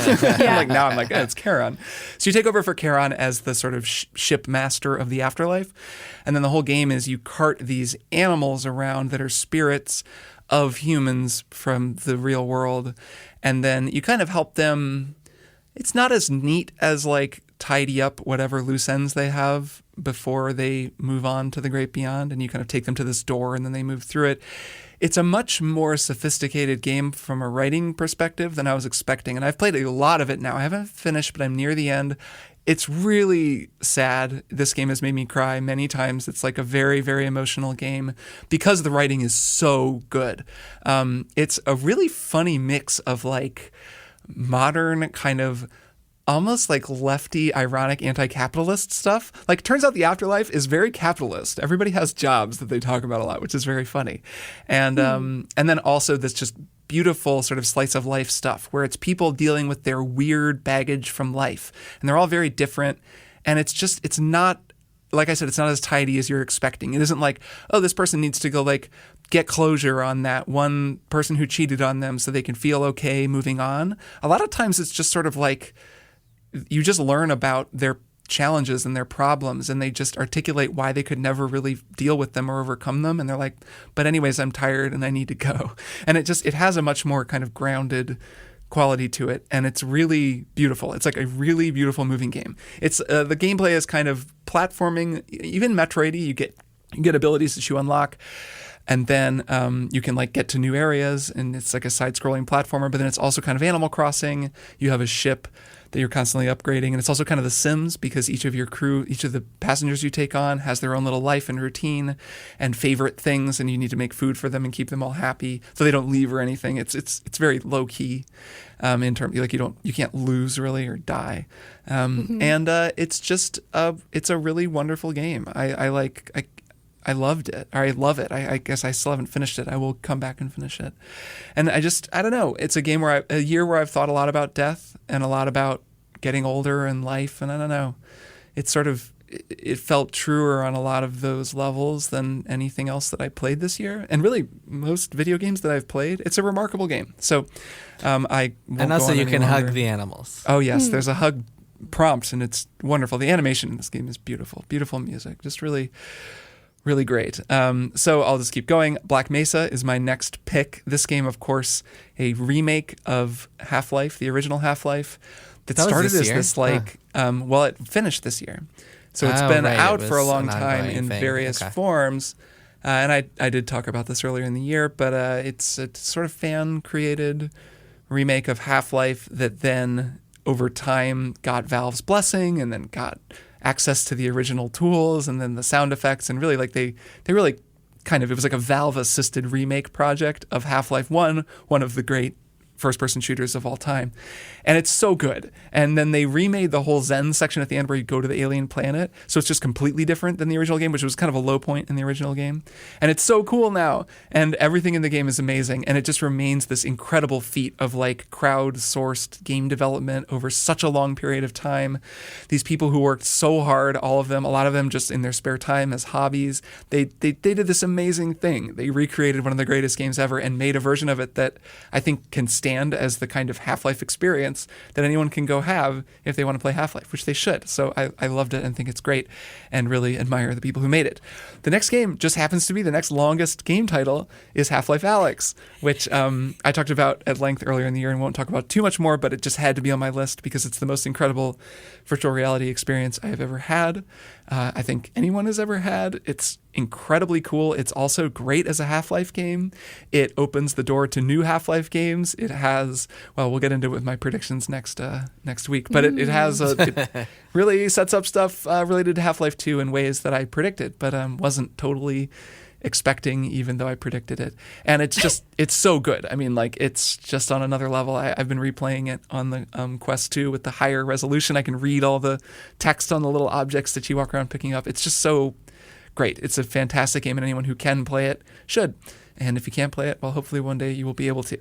Now I'm like, oh, it's Carrion. So you take over for Carrion as the sort of ship master of the afterlife. And then the whole game is you cart these animals around that are spirits of humans from the real world. And then you kind of help them it's not as neat as like tidy up whatever loose ends they have before they move on to the great beyond, and you kind of take them to this door and then they move through it. It's a much more sophisticated game from a writing perspective than I was expecting, and I've played a lot of it now. I haven't finished, but I'm near the end. It's really sad. This game has made me cry many times. It's like a very, very emotional game because the writing is so good. It's a really funny mix of like modern kind of almost like lefty, ironic, anti-capitalist stuff. Like, turns out the afterlife is very capitalist. Everybody has jobs that they talk about a lot, which is very funny. And then also this just beautiful sort of slice of life stuff where it's people dealing with their weird baggage from life. And they're all very different. And it's not, like I said, it's not as tidy as you're expecting. It isn't like, oh, this person needs to go like get closure on that one person who cheated on them so they can feel okay moving on. A lot of times it's just sort of like, you just learn about their challenges and their problems, and they just articulate why they could never really deal with them or overcome them. And they're like, but anyways, I'm tired and I need to go. And it has a much more kind of grounded quality to it. And it's really beautiful. It's like a really beautiful moving game. It's the gameplay is kind of platforming, even Metroidy. You get abilities that you unlock. And then you can like get to new areas, and it's like a side-scrolling platformer. But then it's also kind of Animal Crossing. You have a ship that you're constantly upgrading, and it's also kind of The Sims because each of your crew, each of the passengers you take on, has their own little life and routine and favorite things, and you need to make food for them and keep them all happy so they don't leave or anything. It's very low key in terms like you can't lose really or die, and it's just it's a really wonderful game. I loved it, or I love it. I guess I still haven't finished it. I will come back and finish it. And I don't know. It's a game a year where I've thought a lot about death and a lot about getting older and life. And I don't know. It felt truer on a lot of those levels than anything else that I played this year. And really, most video games that I've played, it's a remarkable game. So I won't And also go on you any can longer. hug the animals. Oh, yes. There's a hug prompt, and it's wonderful. The animation in this game is beautiful. Beautiful music. Just really... really great. So I'll just keep going. Black Mesa is my next pick. This game, of course, a remake of Half-Life, the original Half-Life, that started as this like, it finished this year. So it's been out for a long time in various forms. And I did talk about this earlier in the year, but it's a sort of fan-created remake of Half-Life that then, over time, got Valve's blessing and then got access to the original tools and then the sound effects, and really like they really kind of, it was like a Valve assisted remake project of Half-Life 1, one of the great first-person shooters of all time. And it's so good. And then they remade the whole Zen section at the end where you go to the alien planet. So it's just completely different than the original game, which was kind of a low point in the original game. And it's so cool now. And everything in the game is amazing. And it just remains this incredible feat of like crowd-sourced game development over such a long period of time. These people who worked so hard, all of them, a lot of them just in their spare time as hobbies, they did this amazing thing. They recreated one of the greatest games ever and made a version of it that I think can stand as the kind of Half-Life experience that anyone can go have if they want to play Half-Life, which they should. So I loved it and think it's great and really admire the people who made it. The next game just happens to be the next longest game title is Half-Life Alyx, which I talked about at length earlier in the year and won't talk about too much more, but it just had to be on my list because it's the most incredible virtual reality experience I have ever had. I think anyone has ever had. It's incredibly cool. It's also great as a Half-Life game. It opens the door to new Half-Life games. It has, well, we'll get into it with my predictions next week, but it really sets up stuff related to Half-Life 2 in ways that I predicted, but wasn't totally expecting, even though I predicted it. And it's so good. I mean, like, it's just on another level. I've been replaying it on the Quest 2 with the higher resolution. I can read all the text on the little objects that you walk around picking up. It's just so great. It's a fantastic game, and anyone who can play it should. And if you can't play it, well, hopefully one day you will be able to.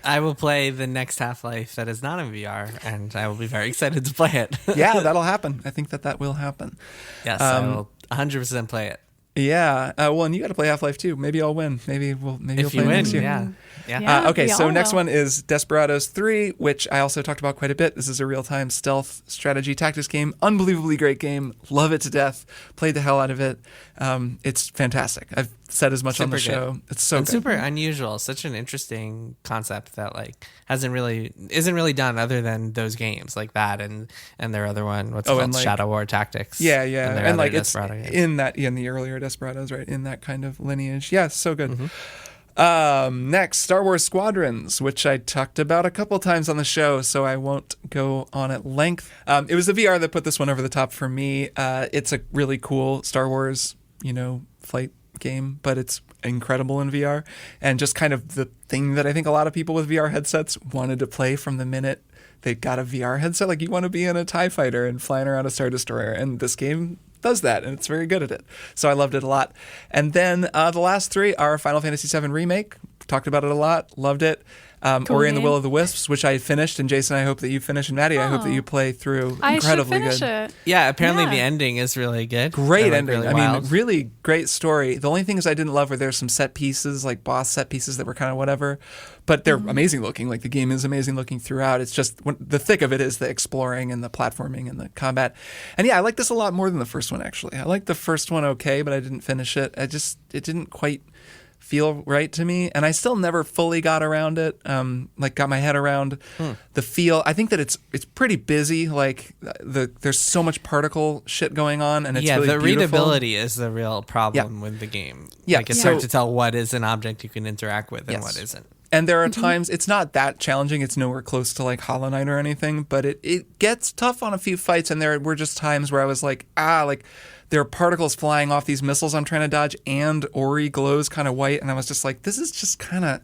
I will play the next Half-Life that is not in VR, and I will be very excited to play it. Yeah, that'll happen. I think that will happen. Yes, I will 100% play it. Yeah. Well, and you got to play Half-Life 2. Maybe I'll win. Maybe you'll play next year. Yeah. Okay, so next one is Desperados 3, which I also talked about quite a bit. This is a real-time stealth strategy tactics game. Unbelievably great game. Love it to death. Played the hell out of it. It's fantastic. I've said as much on the show. It's so good. Super unusual. Such an interesting concept that like isn't really done other than those games like that and their other one. What's it called? Like, Shadow War Tactics. Yeah. And like it's in the earlier Desperados, right? In that kind of lineage. Yeah, so good. Next, Star Wars Squadrons, which I talked about a couple times on the show, so I won't go on at length. It was the VR that put this one over the top for me. It's a really cool Star Wars, flight game, but it's incredible in VR. And just kind of the thing that I think a lot of people with VR headsets wanted to play from the minute they got a VR headset. Like, you want to be in a TIE fighter and flying around a Star Destroyer, and this game does that, and it's very good at it. So I loved it a lot. And then the last three are Final Fantasy VII Remake. Talked about it a lot. Loved it. Cool Ori and the game. Will of the Wisps, which I finished, and Jason, I hope that you finish, and Maddy, I hope that you play through. Incredibly I should finish good. it. Yeah, apparently the ending is really good. Great ending. Really I wild. mean, really great story. The only things I didn't love were there's some set pieces, like boss set pieces that were kind of whatever, but they're amazing looking. Like, the game is amazing looking throughout. It's just the thick of it is the exploring and the platforming and the combat. And yeah, I like this a lot more than the first one, actually. I liked the first one okay, but I didn't finish it. It didn't quite feel right to me, and I still never fully got around it. Got my head around the feel. I think that it's pretty busy. Like, there's so much particle shit going on, and it's really the beautiful. readability is the real problem with the game. Yeah, like, it's hard to tell what is an object you can interact with and what isn't. And there are times it's not that challenging. It's nowhere close to like Hollow Knight or anything, but it gets tough on a few fights. And there were just times where I was like, there are particles flying off these missiles I'm trying to dodge, and Ori glows kind of white, and I was just like, this is just kind of,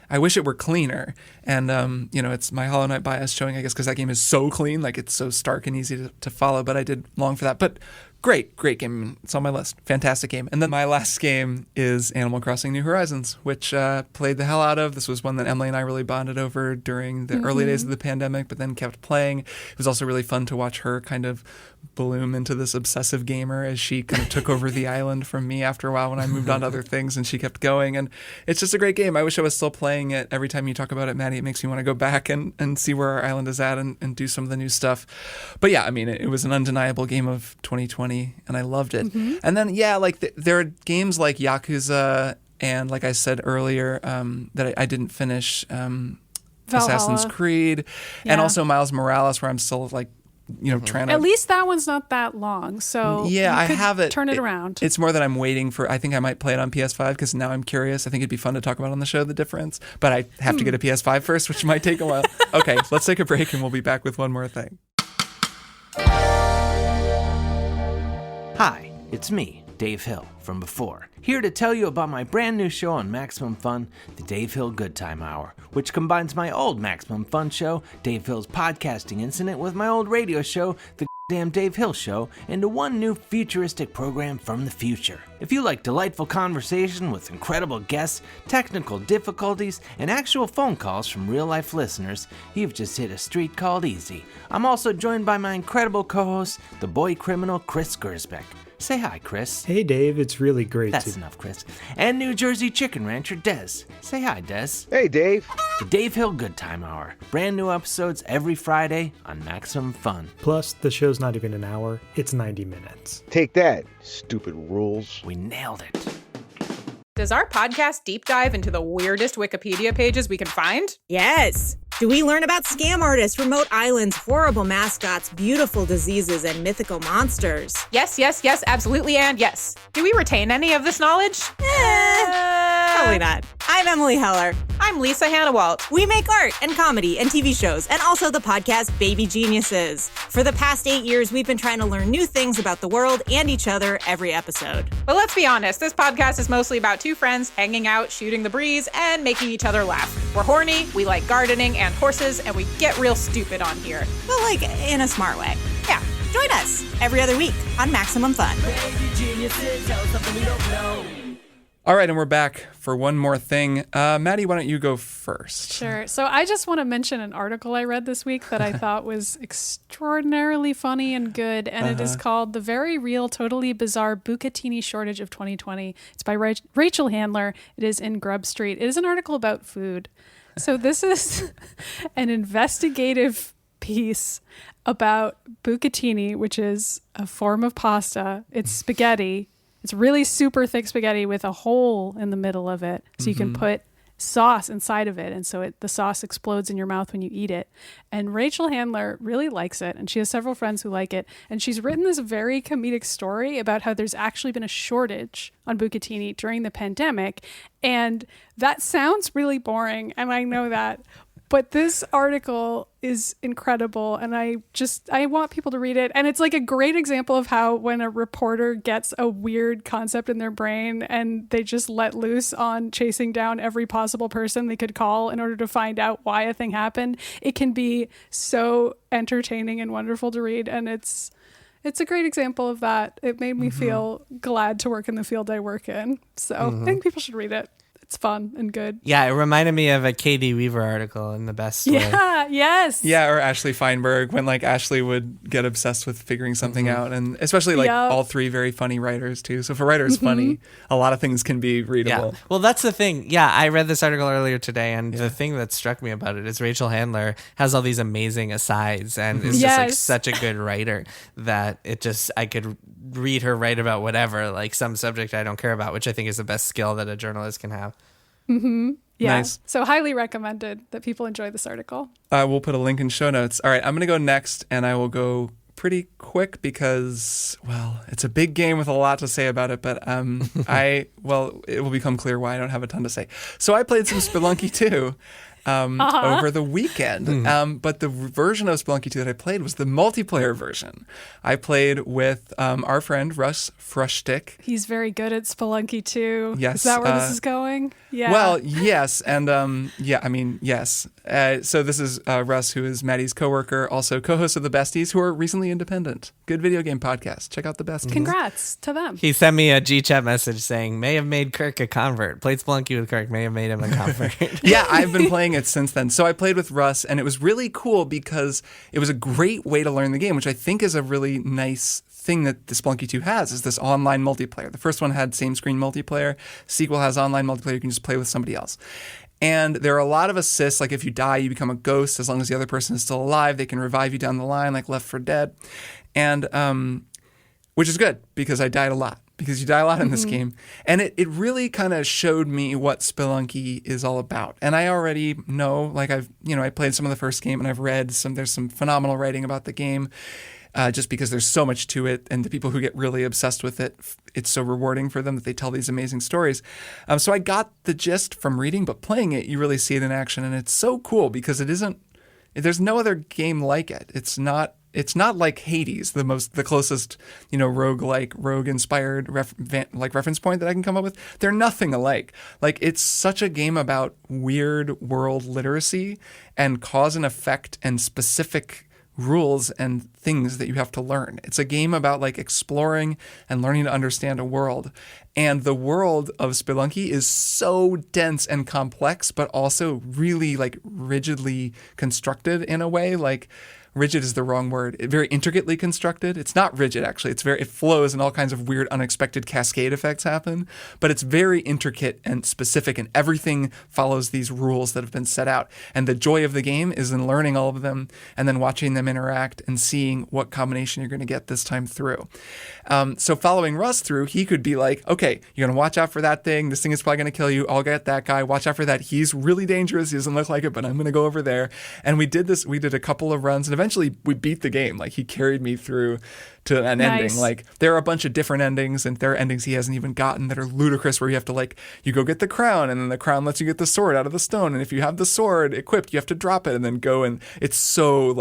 I wish it were cleaner. And it's my Hollow Knight bias showing, I guess, because that game is so clean, like it's so stark and easy to follow. But I did long for that. But great game. It's on my list. Fantastic game. And then my last game is Animal Crossing New Horizons, which played the hell out of. This was one that Emily and I really bonded over during the early days of the pandemic, but then kept playing. It was also really fun to watch her kind of bloom into this obsessive gamer as she kind of took over the island from me after a while when I moved on to other things, and she kept going. And it's just a great game. I wish I was still playing it. Every time you talk about it, Maddy, it makes me want to go back and see where our island is at and do some of the new stuff. But yeah, I mean, it was an undeniable game of 2020. And I loved it. And then, there are games like Yakuza and, like I said earlier, that I didn't finish, Assassin's Creed, and also Miles Morales, where I'm still trying to. At least that one's not that long, so I have it. Turn it around. It's more that I'm waiting for. I think I might play it on PS5 because now I'm curious. I think it'd be fun to talk about on the show the difference, but I have to get a PS5 first, which might take a while. Okay, let's take a break and we'll be back with one more thing. Hi, it's me, Dave Hill, from before, here to tell you about my brand new show on Maximum Fun, the Dave Hill Good Time Hour, which combines my old Maximum Fun show, Dave Hill's Podcasting Incident, with my old radio show, The Damn Dave Hill Show, into one new futuristic program from the future. If you like delightful conversation with incredible guests, technical difficulties, and actual phone calls from real-life listeners, you've just hit a street called easy. I'm also joined by my incredible co-host, the boy criminal Chris Gersbeck. Say hi, Chris. Hey, Dave. It's really great That's enough, Chris. And New Jersey chicken rancher Des. Say hi, Des. Hey, Dave. The Dave Hill Good Time Hour. Brand new episodes every Friday on Maximum Fun. Plus, the show's not even an hour. It's 90 minutes. Take that, stupid rules. We nailed it. Does our podcast deep dive into the weirdest Wikipedia pages we can find? Yes. Do we learn about scam artists, remote islands, horrible mascots, beautiful diseases, and mythical monsters? Yes, absolutely, and yes. Do we retain any of this knowledge? Probably not. I'm Emily Heller. I'm Lisa Hannawalt. We make art and comedy and TV shows, and also the podcast Baby Geniuses. For the past 8 years, we've been trying to learn new things about the world and each other every episode. But let's be honest, this podcast is mostly about two friends hanging out, shooting the breeze, and making each other laugh. We're horny, we like gardening and horses, and we get real stupid on here. But like, in a smart way. Yeah. Join us every other week on Maximum Fun. All right, and we're back for one more thing. Maddy, why don't you go first? Sure. So I just want to mention an article I read this week that I thought was extraordinarily funny and good, and it is called The Very Real, Totally Bizarre Bucatini Shortage of 2020. It's by Rachel Handler. It is in Grub Street. It is an article about food. So this is an investigative piece about bucatini, which is a form of pasta. It's spaghetti. It's really super thick spaghetti with a hole in the middle of it, so you can put sauce inside of it, and so the sauce explodes in your mouth when you eat it. And Rachel Handler really likes it, and she has several friends who like it, and she's written this very comedic story about how there's actually been a shortage on bucatini during the pandemic, and that sounds really boring, and I know that, but this article is incredible, and I want people to read it. And it's like a great example of how when a reporter gets a weird concept in their brain and they just let loose on chasing down every possible person they could call in order to find out why a thing happened, it can be so entertaining and wonderful to read. And it's a great example of that. It made me feel glad to work in the field I work in. So I think people should read it. It's fun and good. Yeah, it reminded me of a Katie Weaver article in the best way. Yeah, yes. Yeah, or Ashley Feinberg, when like Ashley would get obsessed with figuring something out, and especially like all three very funny writers too. So if a writer is funny, a lot of things can be readable. Yeah. Well, that's the thing. Yeah, I read this article earlier today, and the thing that struck me about it is Rachel Handler has all these amazing asides and is just like such a good writer that I could read her write about whatever, like some subject I don't care about, which I think is the best skill that a journalist can have. Yeah. Nice. So highly recommended that people enjoy this article. We'll put a link in show notes. All right, I'm going to go next, and I will go pretty quick because, well, it's a big game with a lot to say about it, but it will become clear why I don't have a ton to say. So I played some Spelunky 2. Over the weekend. But the version of Spelunky 2 that I played was the multiplayer version. I played with our friend Russ Frushtick. He's very good at Spelunky 2. Yes. Is that where this is going? Yeah. Well, yes. And yes. So this is Russ, who is Maddy's coworker, also co-host of The Besties, who are recently independent. Good video game podcast. Check out The Besties. Congrats to them. He sent me a G-chat message saying, may have made Kirk a convert. Played Spelunky with Kirk, may have made him a convert. Yeah, I've been playing it since then. So I played with Russ, and it was really cool because it was a great way to learn the game, which I think is a really nice thing that the Spelunky 2 has, is this online multiplayer. The first one had same screen multiplayer. The sequel has online multiplayer. You can just play with somebody else. And there are a lot of assists, like if you die, you become a ghost. As long as the other person is still alive, they can revive you down the line, like Left 4 Dead. And which is good because I died a lot. Because you die a lot in this game. And it really kind of showed me what Spelunky is all about. And I already know, like I played some of the first game and I've read there's some phenomenal writing about the game. Just because there's so much to it, and the people who get really obsessed with it, it's so rewarding for them that they tell these amazing stories. So I got the gist from reading, but playing it, you really see it in action, and it's so cool because there's no other game like it. It's not like Hades, the closest, rogue-inspired reference point that I can come up with. They're nothing alike. Like, it's such a game about weird world literacy and cause and effect and specific rules and things that you have to learn. It's a game about like exploring and learning to understand a world. And the world of Spelunky is so dense and complex, but also really like rigidly constructed in a way. Like, rigid is the wrong word. Very intricately constructed. It's not rigid, actually. It flows and all kinds of weird, unexpected cascade effects happen. But it's very intricate and specific, and everything follows these rules that have been set out. And the joy of the game is in learning all of them and then watching them interact and seeing what combination you're going to get this time through. So following Russ through, he could be like, okay, you're going to watch out for that thing. This thing is probably going to kill you. I'll get that guy. Watch out for that. He's really dangerous. He doesn't look like it, but I'm going to go over there. And we did this. We did a couple of runs, and eventually we beat the game. Like, he carried me through to an ending. Like, there are a bunch of different endings, and there are endings he hasn't even gotten that are ludicrous, where you have to you go get the crown, and then the crown lets you get the sword out of the stone, and if you have the sword equipped, you have to drop it and then go, and it's so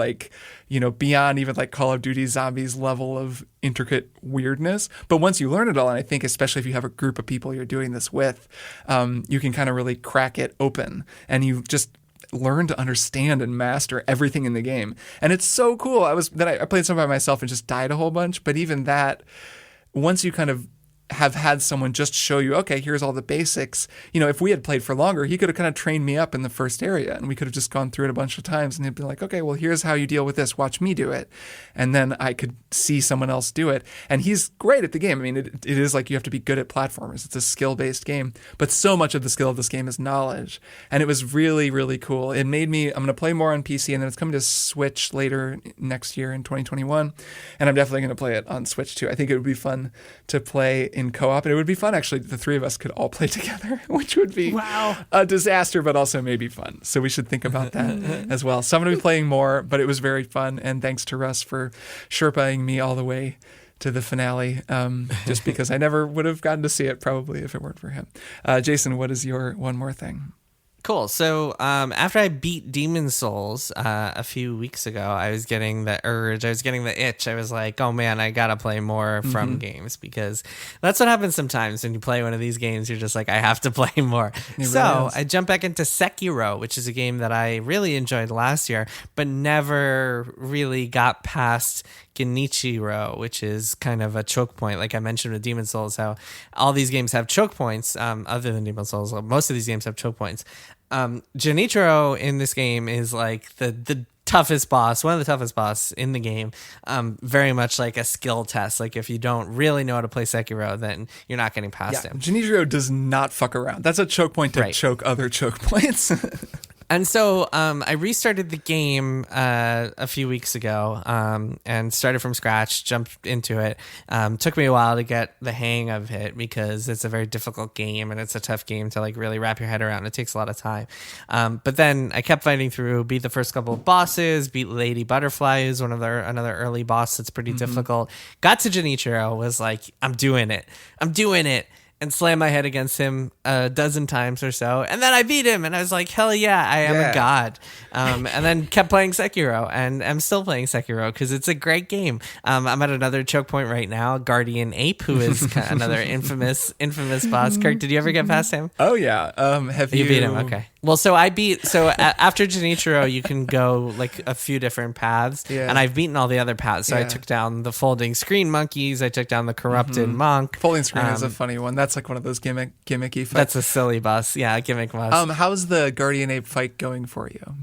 beyond even like Call of Duty Zombies level of intricate weirdness. But once you learn it all, and I think especially if you have a group of people you're doing this with, you can kind of really crack it open, and you just learn to understand and master everything in the game. And it's so cool. I played some by myself and just died a whole bunch. But even that, once you kind of have had someone just show you, okay, here's all the basics. If we had played for longer, he could have kind of trained me up in the first area, and we could have just gone through it a bunch of times, and he'd be like, okay, well, here's how you deal with this. Watch me do it. And then I could see someone else do it. And he's great at the game. I mean, it is like you have to be good at platformers. It's a skill-based game, but so much of the skill of this game is knowledge. And it was really, really cool. It made me, I'm going to play more on PC, and then it's coming to Switch later next year in 2021. And I'm definitely going to play it on Switch too. I think it would be fun to play in co-op, and it would be fun actually. The three of us could all play together, which would be Wow. a disaster, but also maybe fun. So we should think about that as well. So I'm going to be playing more, but it was very fun, and thanks to Russ for Sherpaing me all the way to the finale, just because I never would have gotten to see it probably if it weren't for him. Jason, what is your one more thing? Cool. So after I beat Demon Souls a few weeks ago, I was getting the urge. I was getting the itch. I was like, oh man, I gotta play more From games, because that's what happens sometimes when you play one of these games. You're just like, I have to play more. So I jumped back into Sekiro, which is a game that I really enjoyed last year, but never really got past Genichiro, which is kind of a choke point. Like I mentioned with Demon Souls, how all these games have choke points, other than Demon Souls. Most of these games have choke points. Genichiro in this game is like the toughest boss, one of the toughest boss in the game. Very much like a skill test. Like if you don't really know how to play Sekiro, then you're not getting past him. Genichiro does not fuck around. That's a choke point to choke other choke points. And so I restarted the game a few weeks ago and started from scratch, jumped into it. Took me a while to get the hang of it because it's a very difficult game and it's a tough game to like really wrap your head around. It takes a lot of time. But then I kept fighting through, beat the first couple of bosses, beat Lady Butterfly, who's another early boss that's pretty difficult. Got to Genichiro, was like, I'm doing it. And slammed my head against him a dozen times or so. And then I beat him, and I was like, hell yeah, I am a god. And then kept playing Sekiro, and I'm still playing Sekiro because it's a great game. I'm at another choke point right now, Guardian Ape, who is another infamous boss. Kirk, did you ever get past him? Oh, yeah. Have you... You beat him, okay. Well, after Genichiro, you can go like a few different paths, and I've beaten all the other paths. So I took down the folding screen monkeys, I took down the corrupted monk. Folding screen is a funny one. That's like one of those gimmicky fights. That's a silly boss. Yeah, gimmick boss. How's the Guardian Ape fight going for you?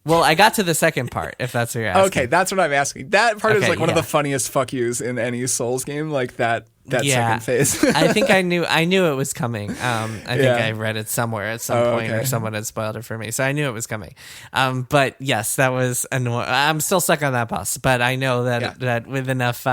Well, I got to the second part, if that's what you're asking. Okay, that's what I'm asking. That part is like one of the funniest fuck yous in any Souls game, like that second phase. I think I knew it was coming. I think I read it somewhere at some point, or someone had spoiled it for me, so I knew it was coming. But yes, that was annoying. I'm still stuck on that boss, but I know that with enough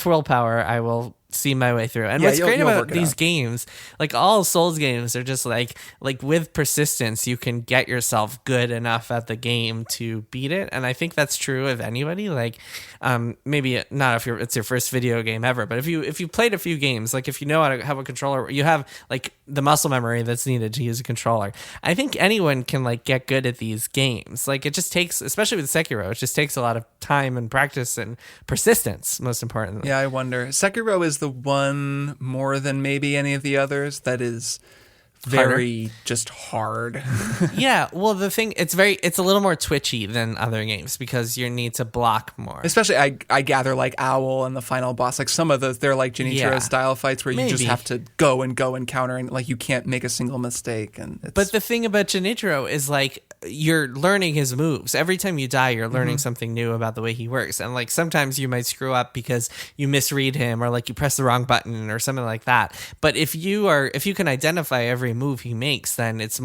willpower, I will see my way through. And what's great about these games, like all Souls games, are just like with persistence, you can get yourself good enough at the game to beat it. And I think that's true of anybody. Like maybe not if it's your first video game ever, but if you played a few games, like if you know how to have a controller, you have like the muscle memory that's needed to use a controller. I think anyone can like get good at these games. Like it just takes, especially with Sekiro, it just takes a lot of time and practice and persistence, most importantly. Yeah, I wonder. Sekiro is the one more than maybe any of the others that is very just hard. Yeah, well, the thing, it's a little more twitchy than other games because you need to block more. Especially, I gather, like Owl and the final boss, like some of those, they're like Genichiro style fights where you just have to go and counter, and like you can't make a single mistake. But the thing about Genichiro is like you're learning his moves. Every time you die, you're learning something new about the way he works. And like sometimes you might screw up because you misread him or like you press the wrong button or something like that. But if you can identify every move he makes, then it's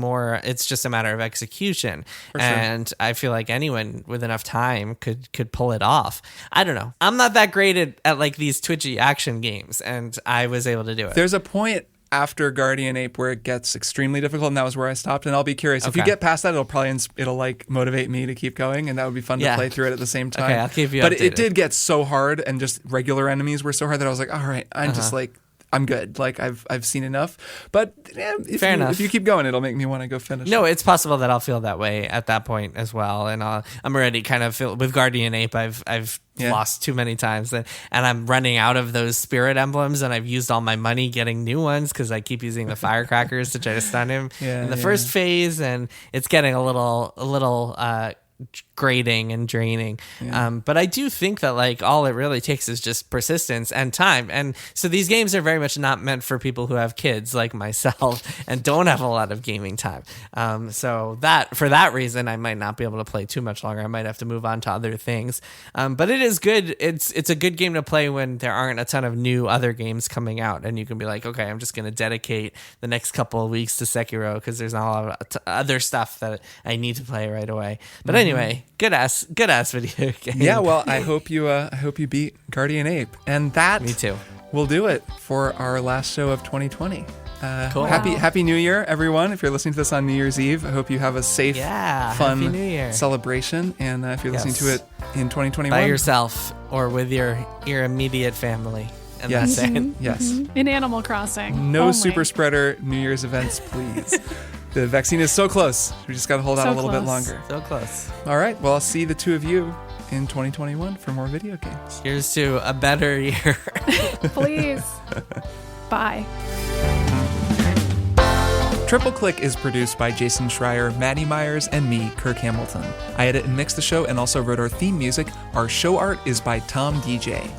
just a matter of execution. And I feel like anyone with enough time could pull it off. I don't know. I'm not that great at like these twitchy action games, and I was able to do it. There's a point after Guardian Ape where it gets extremely difficult, and that was where I stopped. And I'll be curious if you get past that, it'll like motivate me to keep going, and that would be fun to play through it at the same time. Okay, I'll keep you updated. But it did get so hard, and just regular enemies were so hard that I was like, all right, I'm just like, I'm good. Like I've seen enough. But Fair enough. If you keep going, it'll make me want to go finish. No, it's possible that I'll feel that way at that point as well. And I'm already kind of with Guardian Ape. I've lost too many times, and I'm running out of those spirit emblems, and I've used all my money getting new ones because I keep using the firecrackers to try to stun him in the first phase, and it's getting a little grating and draining. But I do think that like all it really takes is just persistence and time. And so these games are very much not meant for people who have kids like myself and don't have a lot of gaming time. So that for that reason, I might not be able to play too much longer. I might have to move on to other things. But it is good. It's a good game to play when there aren't a ton of new other games coming out, and you can be like, okay, I'm just going to dedicate the next couple of weeks to Sekiro because there's not a lot of other stuff that I need to play right away. But anyway, Anyway, good ass video game. Yeah, well, I hope you beat Guardian Ape, and that Me too. will do it for our last show of 2020. Cool. Happy New Year, everyone! If you're listening to this on New Year's Eve, I hope you have a safe, fun Happy New Year. celebration. And if you're listening to it in 2021, by yourself or with your immediate family. And Yes. that's it. Yes. In Animal Crossing. No only. super spreader New Year's events, please. The vaccine is so close. We just got to hold out So a little bit close. longer. So close. All right. Well, I'll see the two of you in 2021 for more video games. Here's to a better year. Please. Bye. Triple Click is produced by Jason Schreier, Maddy Myers, and me, Kirk Hamilton. I edit and mix the show and also wrote our theme music. Our show art is by Tom DJ.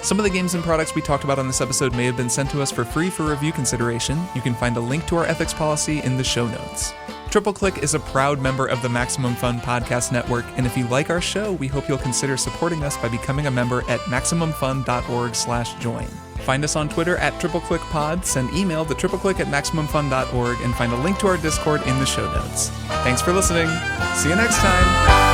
Some of the games and products we talked about on this episode may have been sent to us for free for review consideration. You can find a link to our ethics policy in the show notes. Triple Click is a proud member of the Maximum Fun Podcast Network, and if you like our show, we hope you'll consider supporting us by becoming a member at MaximumFun.org/join. Find us on Twitter at TripleClickPod, send email to tripleclick@MaximumFun.org, and find a link to our Discord in the show notes. Thanks for listening. See you next time.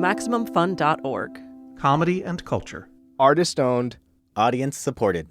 MaximumFun.org. Comedy and culture. Artist owned. Audience supported.